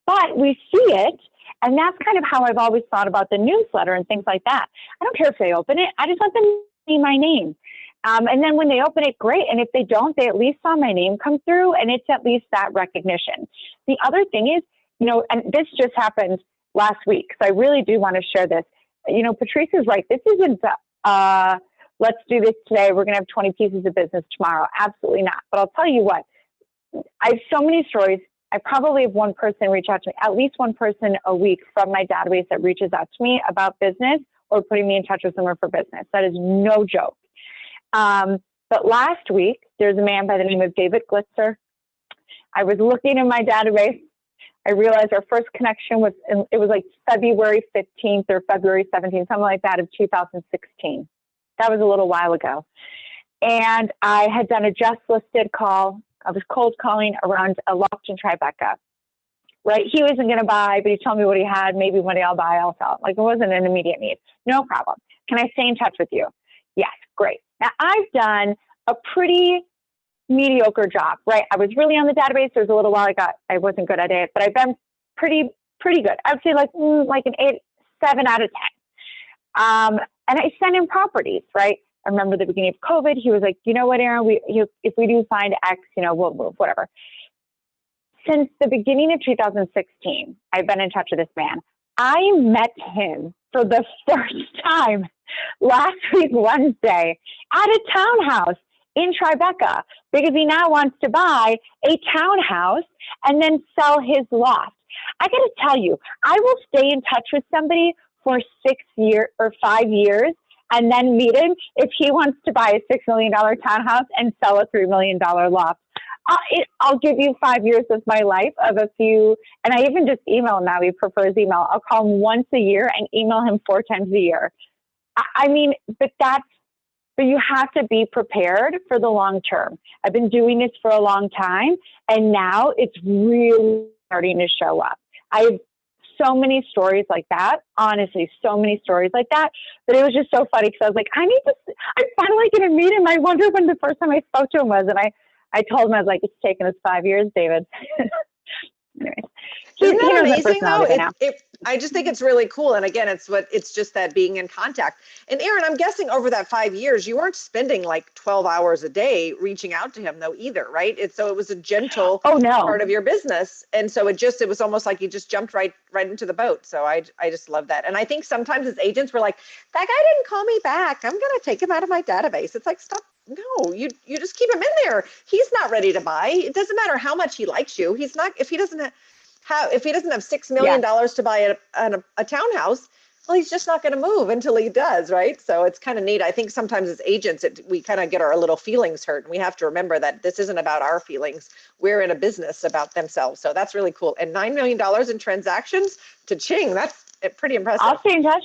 but we see it. And that's kind of how I've always thought about the newsletter and things like that. I don't care if they open it. I just want them to see my name. And then when they open it, great. And if they don't, they at least saw my name come through, and it's at least that recognition. The other thing is, and this just happened last week, so I really do want to share this. Patrice is right. This isn't let's do this today. We're going to have 20 pieces of business tomorrow. Absolutely not. But I'll tell you what, I have so many stories. I probably have one person reach out to me, at least one person a week from my database that reaches out to me about business or putting me in touch with someone for business. That is no joke. But last week, there's a man by the name of David Glitzer. I was looking in my database. I realized our first connection was, it was like February 15th or February 17th, something like that, of 2016. That was a little while ago. And I had done a just listed call. I was cold calling around a loft in Tribeca, right? He wasn't going to buy, but he told me what he had. Maybe one day I'll buy, I'll sell. Like, it wasn't an immediate need. No problem. Can I stay in touch with you? Yes, great. Now, I've done a pretty mediocre job, right? I was really on the database. There was a little while I wasn't good at it, but I've been pretty good. I would say like an 7 out of 10. And I sent in properties, right? I remember the beginning of COVID, he was like, you know what, Erin, if we do find X, we'll move, whatever. Since the beginning of 2016, I've been in touch with this man. I met him for the first time last week, Wednesday, at a townhouse in Tribeca, because he now wants to buy a townhouse and then sell his loft. I got to tell you, I will stay in touch with somebody for 6 years or 5 years and then meet him if he wants to buy a $6 million townhouse and sell a $3 million loft. I'll give you 5 years of my life of a few, and I even just email him now. He prefers email. I'll call him once a year and email him 4 times a year. I mean, but you have to be prepared for the long term. I've been doing this for a long time, and now it's really starting to show up. I have so many stories like that, honestly, so many stories like that. But it was just so funny because I was like, I'm finally going to meet him. I wonder when the first time I spoke to him was, and I told him, I was like, it's taken us 5 years, David. Anyways. Isn't that amazing though? I just think it's really cool. And again, it's just that being in contact. And Erin, I'm guessing over that 5 years, you weren't spending like 12 hours a day reaching out to him though either, right? So it was a gentle part of your business. And so it was almost like you just jumped right into the boat. So I just love that. And I think sometimes as agents, we're like, that guy didn't call me back. I'm going to take him out of my database. It's like, stop. No, you just keep him in there. He's not ready to buy. It doesn't matter how much he likes you. He's not, if he doesn't have $6 million to buy a townhouse, well, he's just not going to move until he does, right? So it's kind of neat. I think sometimes as agents, we kind of get our little feelings hurt, and we have to remember that this isn't about our feelings. We're in a business about themselves. So that's really cool. And $9 million in transactions to ching, that's pretty impressive. I'll stay in touch.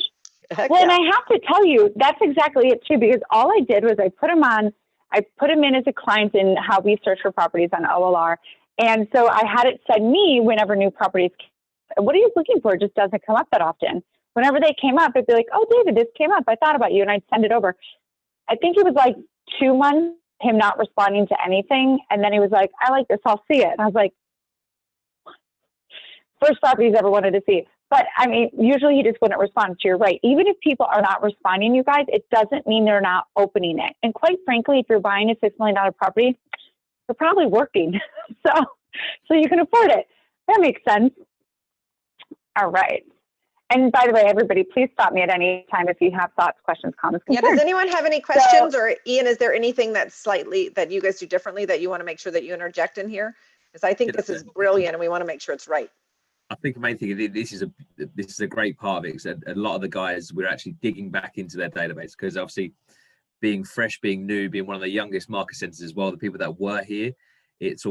Well, and I have to tell you, that's exactly it too, because all I did was I put him in as a client in how we search for properties on OLR. And so I had it send me whenever new properties came. What are you looking for? It just doesn't come up that often. Whenever they came up, it'd be like, oh, David, this came up. I thought about you, and I'd send it over. I think it was like 2 months, him not responding to anything. And then he was like, I like this, I'll see it. And I was like, first property he's ever wanted to see. But I mean, usually he just wouldn't respond. So you're right. Even if people are not responding, you guys, it doesn't mean they're not opening it. And quite frankly, if you're buying a $6 million property, you're probably working. So you can afford it. That makes sense. All right. And by the way, everybody, please stop me at any time if you have thoughts, questions, comments, concerns. Yeah, does anyone have any questions? Or Ian, is there anything that you guys do differently that you want to make sure that you interject in here? Because I think this is brilliant and we want to make sure it's right. I think the main thing is this is a great part of it. Because a lot of the guys, we're actually digging back into their database, because obviously being fresh, being new, being one of the youngest market centers as well, the people that were here, it's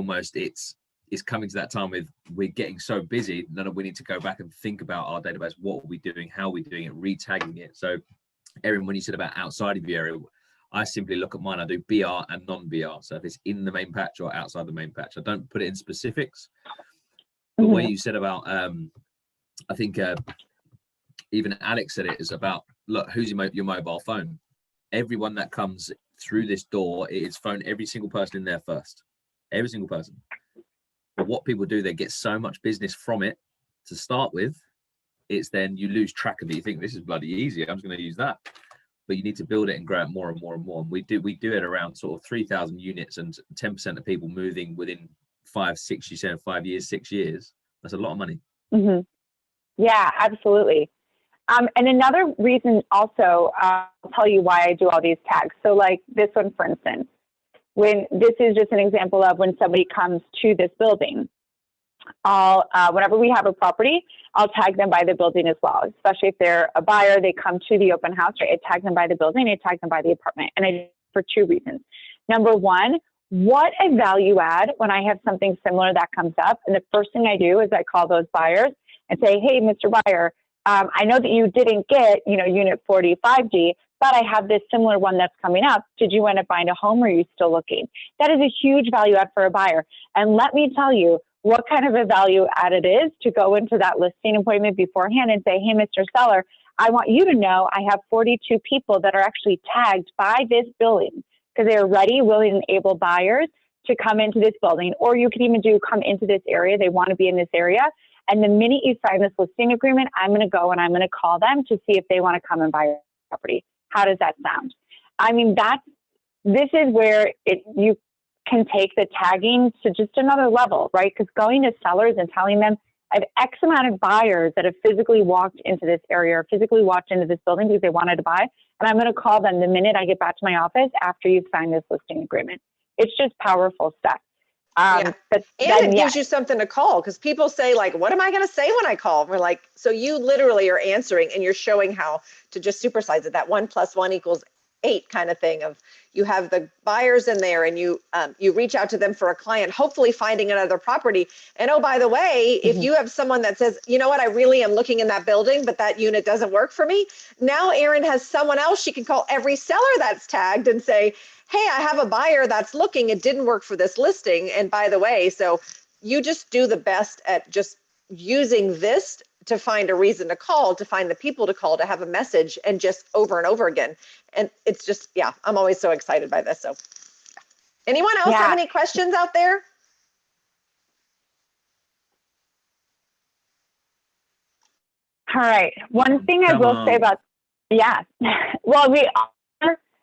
coming to that time with we're getting so busy that we need to go back and think about our database. What are we doing? How are we doing it? Re-tagging it. So Erin, when you said about outside of your area, I simply look at mine. I do BR and non-BR. So if it's in the main patch or outside the main patch, I don't put it in specifics. The way you said about, I think even Alex said it, is about, look, who's your mobile phone? Everyone that comes through this door, it is phone every single person in there first. Every single person. But what people do, they get so much business from it to start with. It's then you lose track of it. You think this is bloody easy. I'm just going to use that. But you need to build it and grow it more and more and more. And we do it around sort of 3,000 units, and 10% of people moving within 5, 6, you said 5 years, 6 years. That's a lot of money. Mm-hmm. Yeah, absolutely. And another reason also, I'll tell you why I do all these tags. So like this one, for instance, this is just an example of when somebody comes to this building, whenever we have a property, I'll tag them by the building as well, especially if they're a buyer, they come to the open house, right? I tag them by the building, I tag them by the apartment. And I do it for two reasons. Number one, what a value add when I have something similar that comes up. And the first thing I do is I call those buyers and say, hey, Mr. Buyer, I know that you didn't get, unit 45G, but I have this similar one that's coming up. Did you end up buying a home, or are you still looking? That is a huge value add for a buyer. And let me tell you what kind of a value add it is to go into that listing appointment beforehand and say, hey, Mr. Seller, I want you to know I have 42 people that are actually tagged by this building because they are ready, willing, and able buyers to come into this building. Or you could even come into this area. They want to be in this area. And the minute you sign this listing agreement, I'm going to go and I'm going to call them to see if they want to come and buy your property. How does that sound? I mean, this is where you can take the tagging to just another level, right? Because going to sellers and telling them, I have X amount of buyers that have physically walked into this area or physically walked into this building because they wanted to buy, and I'm going to call them the minute I get back to my office after you've signed this listing agreement. It's just powerful stuff. And it gives you something to call, because people say, like, what am I going to say when I call? We're like, so you literally are answering and you're showing how to just supersize it, that 1 + 1 = 8 kind of thing. Of you have the buyers in there and you reach out to them for a client, hopefully finding another property. And oh, by the way, if you have someone that says, you know what, I really am looking in that building, but that unit doesn't work for me. Now Erin has someone else she can call, every seller that's tagged, and say, hey, I have a buyer that's looking, it didn't work for this listing. And by the way, so you just do the best at just using this to find a reason to call, to find the people to call, to have a message, and just over and over again. And it's just, yeah, I'm always so excited by this. So anyone else have any questions out there? All right. One thing I will say about, well,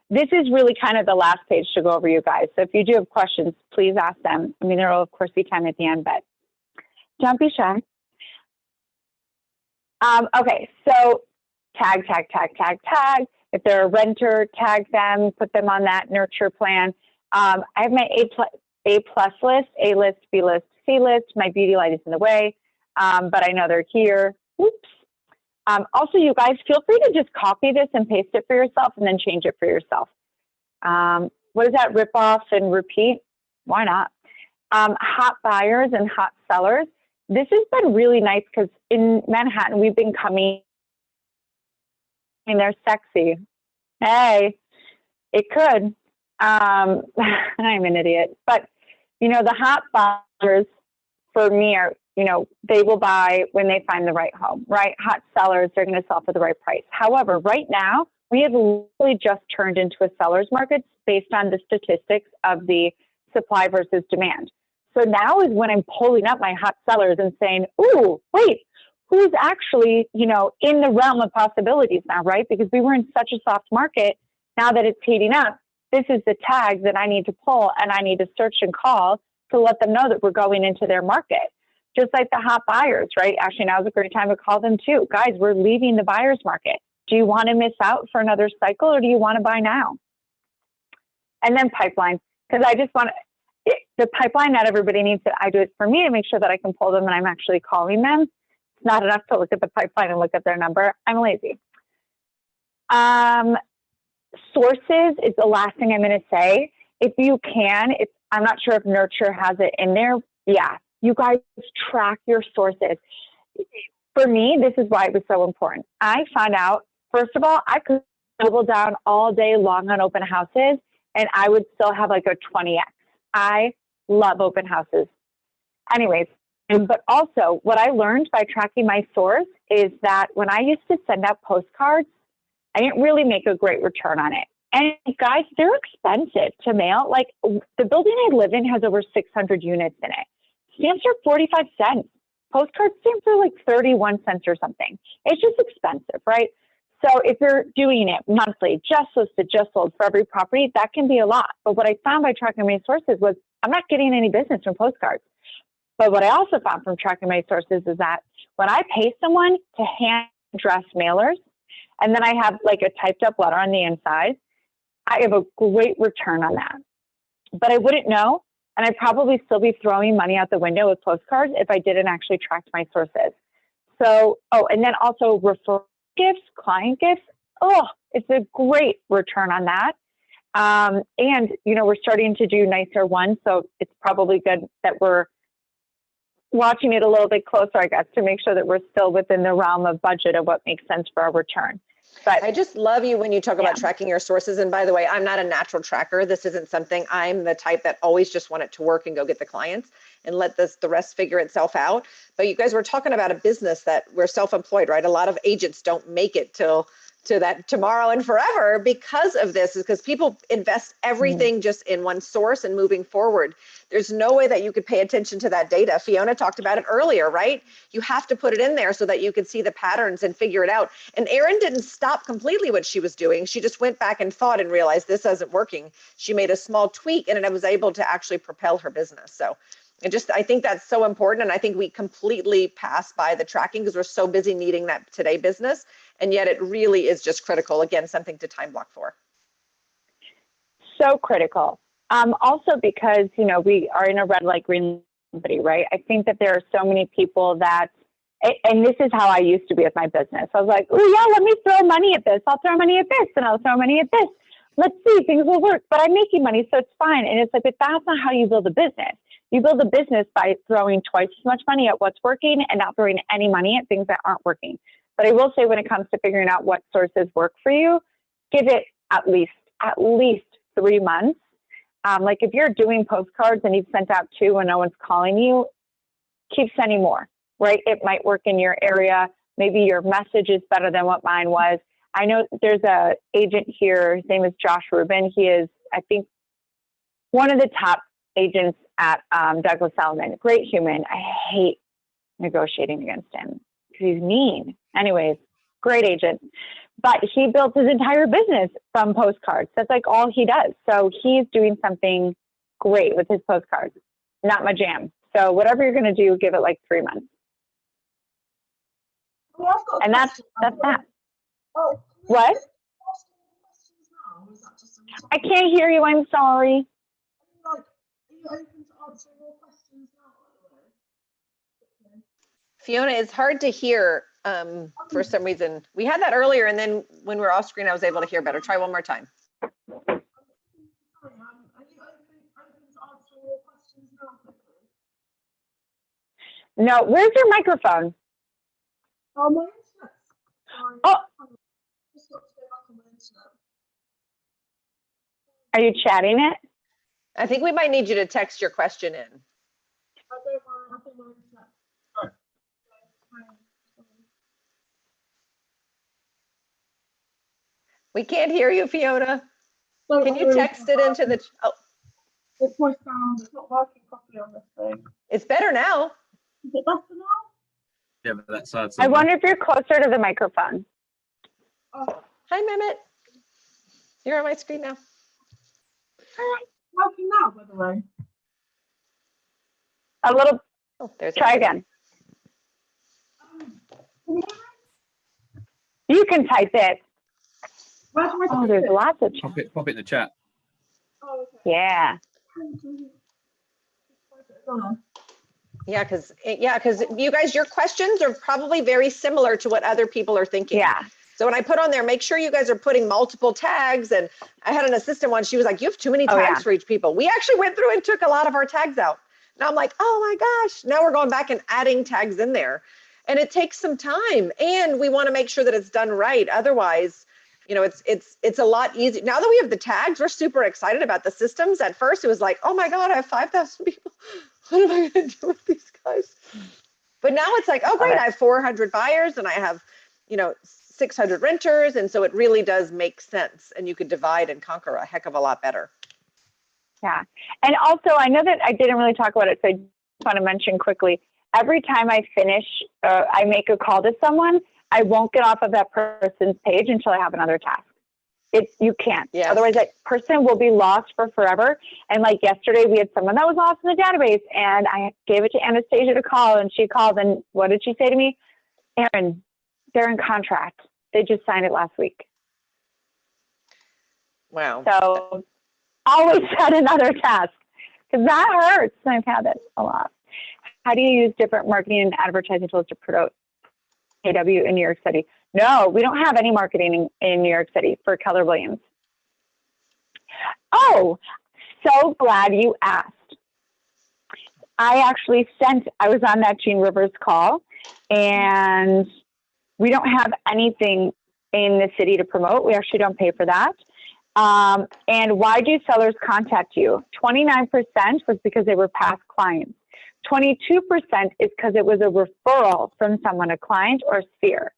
this is really kind of the last page to go over, you guys. So if you do have questions, please ask them. I mean, there will of course be time at the end, but don't be shy. Okay, so tag. If they're a renter, tag them, put them on that nurture plan. I have my A plus list, A list, B list, C list. My beauty light is in the way, but I know they're here. Oops. Also, you guys, feel free to just copy this and paste it for yourself and then change it for yourself. What is that? Rip off and repeat? Why not? Hot buyers and hot sellers. This has been really nice because in Manhattan, we've been coming and they're sexy. Hey, it could. I'm an idiot. But, the hot buyers for me are, they will buy when they find the right home, right? Hot sellers, they're going to sell for the right price. However, right now, we have literally just turned into a seller's market based on the statistics of the supply versus demand. So now is when I'm pulling up my hot sellers and saying, ooh, wait, who's actually, in the realm of possibilities now, right? Because we were in such a soft market. Now that it's heating up, this is the tag that I need to pull, and I need to search and call to let them know that we're going into their market. Just like the hot buyers, right? Actually, now's a great time to call them too. Guys, we're leaving the buyer's market. Do you want to miss out for another cycle, or do you want to buy now? And then pipeline, because I just want to, the pipeline, not everybody needs it. I do it for me to make sure that I can pull them and I'm actually calling them. It's not enough to look at the pipeline and look at their number. I'm lazy. Sources is the last thing I'm going to say. If you can, I'm not sure if Nurture has it in there. Yeah, you guys track your sources. For me, this is why it was so important. I found out, first of all, I could double down all day long on open houses and I would still have like a 20x. I love open houses. Anyways, but also what I learned by tracking my source is that when I used to send out postcards, I didn't really make a great return on it. And guys, they're expensive to mail. Like the building I live in has over 600 units in it. Stamps are 45 cents. Postcard stamps are like 31 cents or something. It's just expensive, right? So if you're doing it monthly, just listed, just sold for every property, that can be a lot. But what I found by tracking my sources was I'm not getting any business from postcards. But what I also found from tracking my sources is that when I pay someone to hand address mailers. And then I have like a typed up letter on the inside. I have a great return on that. But I wouldn't know. And I'd probably still be throwing money out the window with postcards if I didn't actually track my sources. So, and then also referral gifts, client gifts. Oh, it's a great return on that. And, you know, we're starting to do nicer ones. So it's probably good that we're watching it a little bit closer, I guess, to make sure that we're still within the realm of budget of what makes sense for our return. But I just love you when you talk about tracking your sources. And by the way, I'm not a natural tracker. This isn't something, I'm the type that always just want it to work and go get the clients and let the rest figure itself out. But you guys were talking about a business that we're self-employed, right? A lot of agents don't make it to that tomorrow and forever because of this, is because people invest everything just in one source and moving forward. There's no way that you could pay attention to that data. Fiona talked about it earlier, right? You have to put it in there so that you can see the patterns and figure it out. And Erin didn't stop completely what she was doing. She just went back and thought and realized this isn't working. She made a small tweak and it was able to actually propel her business. So I think that's so important. And I think we completely pass by the tracking because we're so busy needing that today business. And yet it really is just critical. Again, something to time block for. So critical. Also because, you know, we are in a red light, green company, right? I think that there are so many people that, and this is how I used to be with my business. I was like, oh yeah, let me throw money at this. I'll throw money at this and I'll throw money at this. Let's see, things will work, but I'm making money, so it's fine. And it's like, but that's not how you build a business. You build a business by throwing twice as much money at what's working and not throwing any money at things that aren't working. But I will say when it comes to figuring out what sources work for you, give it at least 3 months. Like if you're doing postcards and you've sent out 2 and no one's calling you, keep sending more, right? It might work in your area. Maybe your message is better than what mine was. I know there's a agent here. His name is Josh Rubin. He is, I think, one of the top agents at Douglas Elliman. Great human. I hate negotiating against him because he's mean. Anyways, great agent. But he built his entire business from postcards. That's like all he does. So he's doing something great with his postcards. Not my jam. So whatever you're going to do, give it like 3 months. Well, and that's that. Oh, what? I can't hear you. I'm sorry. Are you open to answering more questions now? Fiona, it's hard to hear for some reason. We had that earlier, and then when we were off screen, I was able to hear better. Try one more time. Are you open to answering more questions now? No, where's your microphone? Oh, my internet. Sorry. Oh. Just got to go back on my internet. Are you chatting it? I think we might need you to text your question in. I don't worry, I think my internet. Sorry. We can't hear you, Fiona. Can you text it into the? Oh, it's my sound. It's not working properly on this thing. it's better now. Is it better now? Yeah, but that side's I wonder if you're closer to the microphone. Oh, Hi, Mehmet. You're on my screen now. working now, by the way. A little. Oh, there's. Try again. Can you hear me? You can type it. Where do I Oh, type there's it? lots of Pop chat. it in the chat. Oh, okay. Yeah. Yeah, because you guys, your questions are probably very similar to what other people are thinking. Yeah. So when I put on there, make sure you guys are putting multiple tags. And I had an assistant once, she was like, you have too many tags for each people. We actually went through and took a lot of our tags out. Now I'm like, oh my gosh, now we're going back and adding tags in there. And it takes some time. And we want to make sure that it's done right. Otherwise, you know, it's a lot easier. Now that we have the tags, we're super excited about the systems. At first, it was like, oh my God, I have 5,000 people. What am I going to do with these guys? But now it's like, oh, great, I have 400 buyers and I have, you know, 600 renters. And so it really does make sense. And you could divide and conquer a heck of a lot better. Yeah. And also, I know that I didn't really talk about it, so I just want to mention quickly, every time I finish, I make a call to someone, I won't get off of that person's page until I have another task. You can't. Yes. Otherwise, that person will be lost for forever. And like yesterday, we had someone that was lost in the database, and I gave it to Anastasia to call, and she called, and what did she say to me? Erin, they're in contract. They just signed it last week. Wow. So always set another task, because that hurts. And I've had it a lot. How do you use different marketing and advertising tools to promote KW in New York City? No, we don't have any marketing in New York City for Keller Williams. Oh, so glad you asked. I was on that Gene Rivers call, and we don't have anything in the city to promote. We actually don't pay for that. And why do sellers contact you? 29% was because they were past clients. 22% is because it was a referral from someone, a client or a sphere.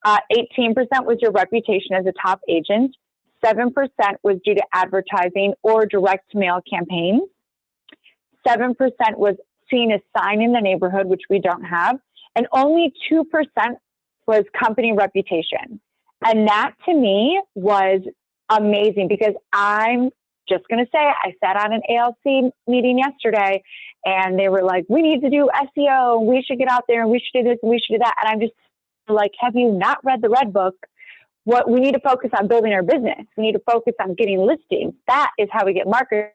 18% was your reputation as a top agent. 7% was due to advertising or direct mail campaigns. 7% was seeing a sign in the neighborhood, which we don't have. And only 2% was company reputation. And that to me was amazing, because I'm just going to say, I sat on an ALC meeting yesterday and they were like, we need to do SEO. We should get out there and we should do this and we should do that. And I'm just like, have you not read the Red Book? What we need to focus on building our business. We need to focus on getting listings. That is how we get marketers.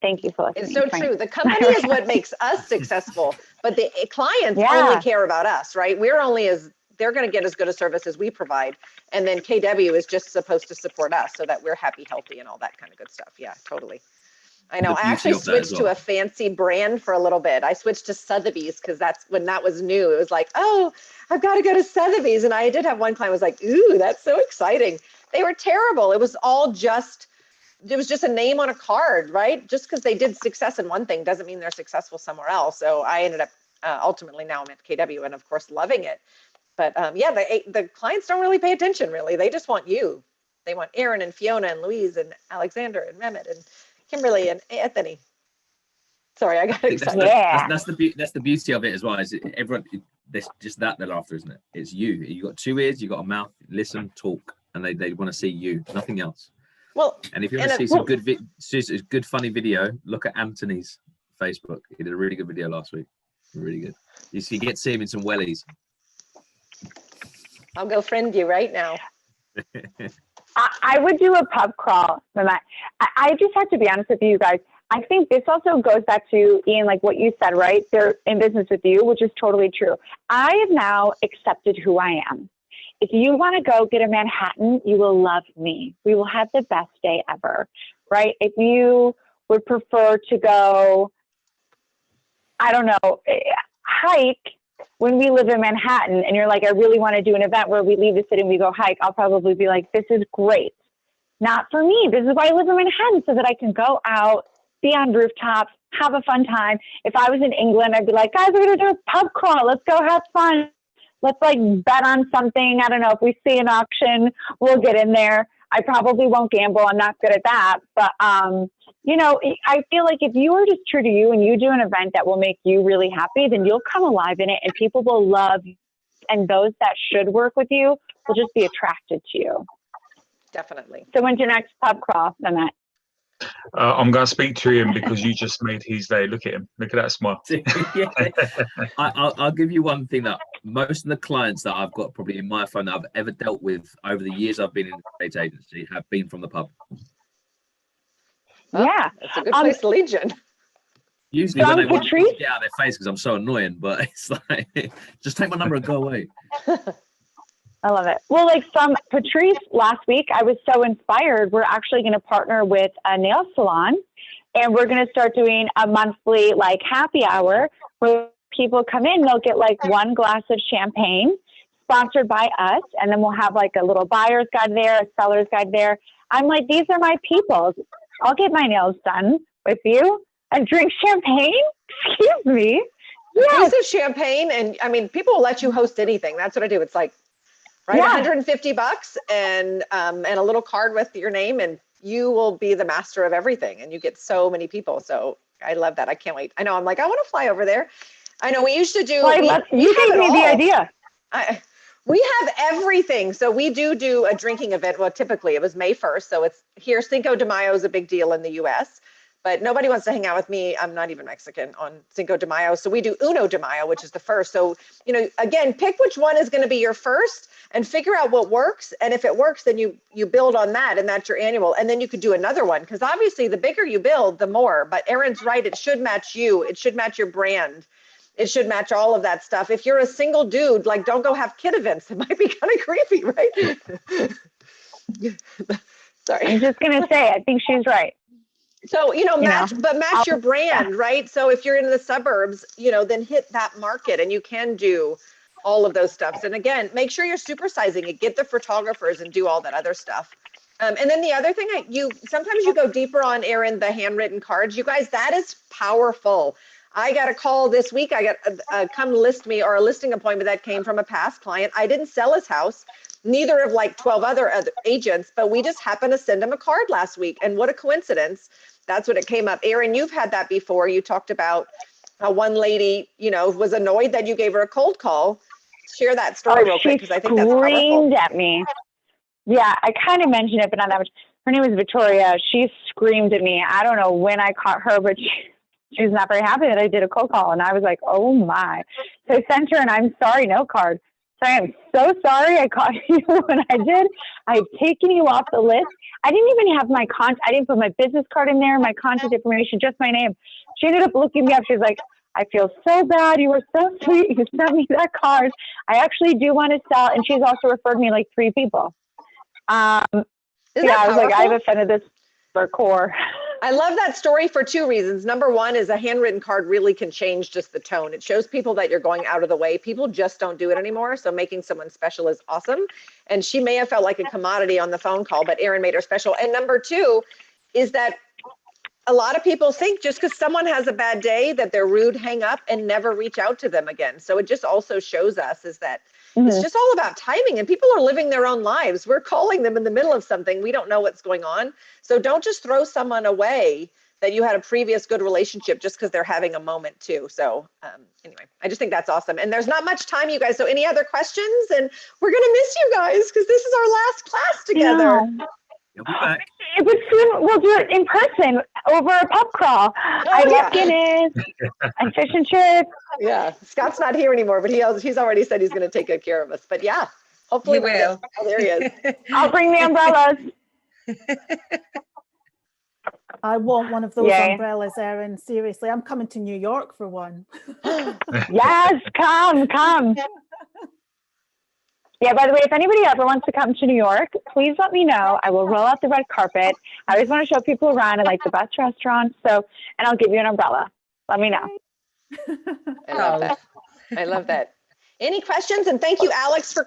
Thank you for listening. It's so true. The company is what makes us successful, but the clients only care about us, right? They're going to get as good a service as we provide. And then KW is just supposed to support us so that we're happy, healthy, and all that kind of good stuff. Yeah, totally. I know. I actually switched to a fancy brand for a little bit. I switched to Sotheby's because that's when that was new. It was like, oh, I've got to go to Sotheby's. And I did have one client was like, ooh, that's so exciting. They were terrible. It was just a name on a card, right? Just because they did success in one thing doesn't mean they're successful somewhere else. So I ended up ultimately now I'm at KW and of course loving it. But the clients don't really pay attention, really. They just want you. They want Erin and Fiona and Louise and Alexander and Mehmet and Kimberly and Anthony. Sorry, I got excited. That's the beauty of it as well. Is everyone? There's just that they're after, isn't it? It's you. You got 2 ears, you got a mouth. Listen, talk, and they want to see you, nothing else. Well, and if you want to see some good funny video, look at Anthony's Facebook. He did a really good video last week. Really good. You get to see him in some wellies. I'll go friend you right now. I would do a pub crawl. I just have to be honest with you guys. I think this also goes back to, Ian, like what you said, right? They're in business with you, which is totally true. I have now accepted who I am. If you want to go get a Manhattan, you will love me. We will have the best day ever, right? If you would prefer to go, I don't know, hike when we live in Manhattan and you're like, I really want to do an event where we leave the city and we go hike, I'll probably be like, this is great. Not for me. This is why I live in Manhattan, so that I can go out, be on rooftops, have a fun time. If I was in England, I'd be like, guys, we're going to do a pub crawl. Let's go have fun. Let's like bet on something. I don't know, if we see an auction, we'll get in there. I probably won't gamble. I'm not good at that. But, you know, I feel like if you are just true to you and you do an event that will make you really happy, then you'll come alive in it and people will love you. And those that should work with you will just be attracted to you. Definitely. So when's your next pub crawl, Mehmet? I'm going to speak to him because you just made his day. Look at him. Look at that smile. I'll give you one thing that most of the clients that I've got probably in my phone that I've ever dealt with over the years I've been in the estate agency have been from the pub. Yeah. That's a good place to lead you. Usually when they want to get out of their face because I'm so annoying, but it's like, just take my number and go away. I love it. Well, like from Patrice last week, I was so inspired. We're actually going to partner with a nail salon and we're going to start doing a monthly like happy hour where people come in, they'll get like one glass of champagne sponsored by us. And then we'll have like a little buyer's guide there, a seller's guide there. I'm like, these are my people. I'll get my nails done with you and drink champagne. Excuse me. Yes. This is champagne. And I mean, people will let you host anything. That's what I do. It's like, right, yeah. $150 and a little card with your name, and you will be the master of everything. And you get so many people. So I love that. I can't wait. I know. I'm like, I want to fly over there. I know we used to do. Well, you gave me the idea. We have everything. So we do a drinking event. Well, typically it was May 1st. So it's here. Cinco de Mayo is a big deal in the US. but nobody wants to hang out with me. I'm not even Mexican on Cinco de Mayo. So we do Uno de Mayo, which is the first. So, you know, again, pick which one is going to be your first and figure out what works. And if it works, then you build on that, and that's your annual. And then you could do another one, because obviously the bigger you build, the more. But Erin's right. It should match you. It should match your brand. It should match all of that stuff. If you're a single dude, like, don't go have kid events. It might be kind of creepy, right? Sorry. I'm just going to say, I think she's right. So, you know, match I'll- your brand, right? So if you're in the suburbs, you know, then hit that market, and you can do all of those stuffs. And again, make sure you're supersizing it, get the photographers and do all that other stuff. And then the other thing, sometimes you go deeper on, Erin, the handwritten cards. You guys, that is powerful. I got a call this week. I got a come list me, or a listing appointment that came from a past client. I didn't sell his house, neither of like 12 other agents, but we just happened to send him a card last week. And what a coincidence. That's what it came up. Erin, you've had that before. You talked about how one lady, you know, was annoyed that you gave her a cold call. Share that story real quick, because I think that's powerful. She screamed at me. Yeah, I kind of mentioned it, but not that much. Her name is Victoria. She screamed at me. I don't know when I caught her, but she was not very happy that I did a cold call. And I was like, oh my. So I sent her an I'm sorry no card. So I am so sorry I caught you when I did. I've taken you off the list. I didn't even have my I didn't put my business card in there, my contact information, just my name. She ended up looking me up. She's like, I feel so bad. You were so sweet. You sent me that card. I actually do want to sell. And she's also referred me like 3 people. I was like, I've offended this for core. I love that story for 2 reasons. Number one is a handwritten card really can change just the tone. It shows people that you're going out of the way. People just don't do it anymore. So making someone special is awesome. And she may have felt like a commodity on the phone call, but Erin made her special. And number 2 is that a lot of people think just because someone has a bad day that they're rude, hang up, and never reach out to them again. So it just also shows us is that it's just all about timing, and people are living their own lives. We're calling them in the middle of something. We don't know what's going on. So don't just throw someone away that you had a previous good relationship just because they're having a moment too. So anyway, I just think that's awesome. And there's not much time, you guys. So any other questions? And we're going to miss you guys because this is our last class together. Yeah. You'll be back. We'll do it in person over a pub crawl. I love Guinness and fish and chips. Yeah, Scott's not here anymore, but he's already said he's going to take good care of us. But yeah, hopefully He will. Oh, there he is. I'll bring the umbrellas. I want one of those Yay. umbrellas, Erin. Seriously, I'm coming to New York for one. Yes, come. Yeah, by the way, if anybody ever wants to come to New York, please let me know. I will roll out the red carpet. I always want to show people around and like the best restaurants. And I'll give you an umbrella. Let me know. I love that. I love that. Any questions? And thank you, Alex, for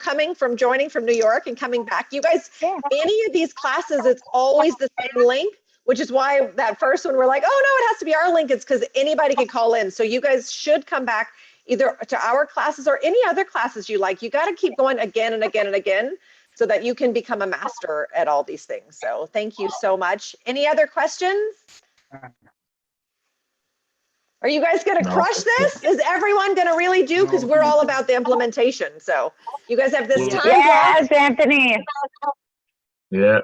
joining from New York and coming back. You guys, any of these classes, it's always the same link, which is why that first one, we're like, oh no, it has to be our link. It's because anybody can call in. So you guys should come back either to our classes or any other classes you like. You got to keep going again and again and again so that you can become a master at all these things. So thank you so much. Any other questions? Are you guys going to crush this? Is everyone going to really do? Because we're all about the implementation. So you guys have this time. Yes, Anthony. Yeah.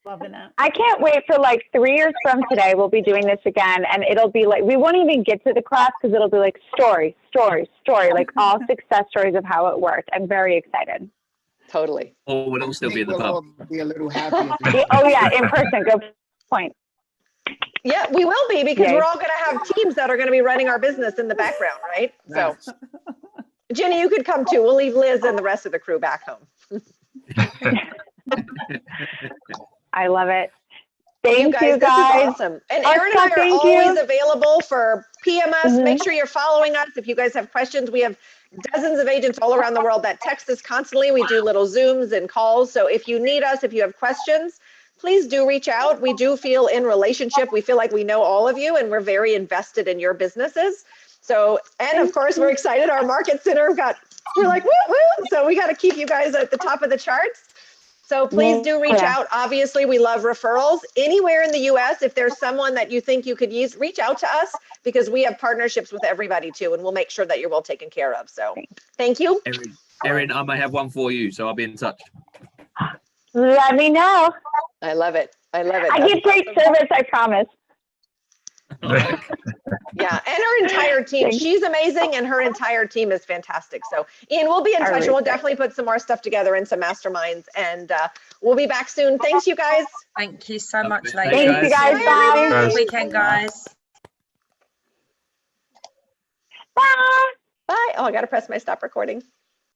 Loving it. I can't wait for like 3 years from today. We'll be doing this again, and it'll be like, we won't even get to the class because it'll be like story, like all success stories of how it worked. I'm very excited. Totally. Or we'll all still be in the pub. Be a little happy. Oh yeah, in person. Good point. Yeah, we will be because we're all going to have teams that are going to be running our business in the background, right? So, Jenny, you could come too. We'll leave Liz and the rest of the crew back home. I love it. Thank you guys. This is awesome. And Erin and I are always available for PMS. Make sure you're following us. If you guys have questions, we have dozens of agents all around the world that text us constantly. We do little Zooms and calls. So if you need us, if you have questions, please do reach out. We do feel in relationship. We feel like we know all of you and we're very invested in your businesses. So, and of course, we're excited. Our market center we're like, woo, woo. So we got to keep you guys at the top of the charts. So please do reach out. Obviously, we love referrals. Anywhere in the US, if there's someone that you think you could use, reach out to us because we have partnerships with everybody too, and we'll make sure that you're well taken care of. So thank you. Erin, I may have one for you, so I'll be in touch. Let me know. I love it. I love it. I give great service, I promise. Yeah, and her entire team. She's amazing, and her entire team is fantastic. So, Ian, we'll be in touch. We'll definitely put some more stuff together in some masterminds, and we'll be back soon. Thanks, you guys. Thank you so much, Thanks, ladies. Thank you guys. Bye. Guys. Weekend, guys. Bye. Bye. Oh, I got to press my stop recording.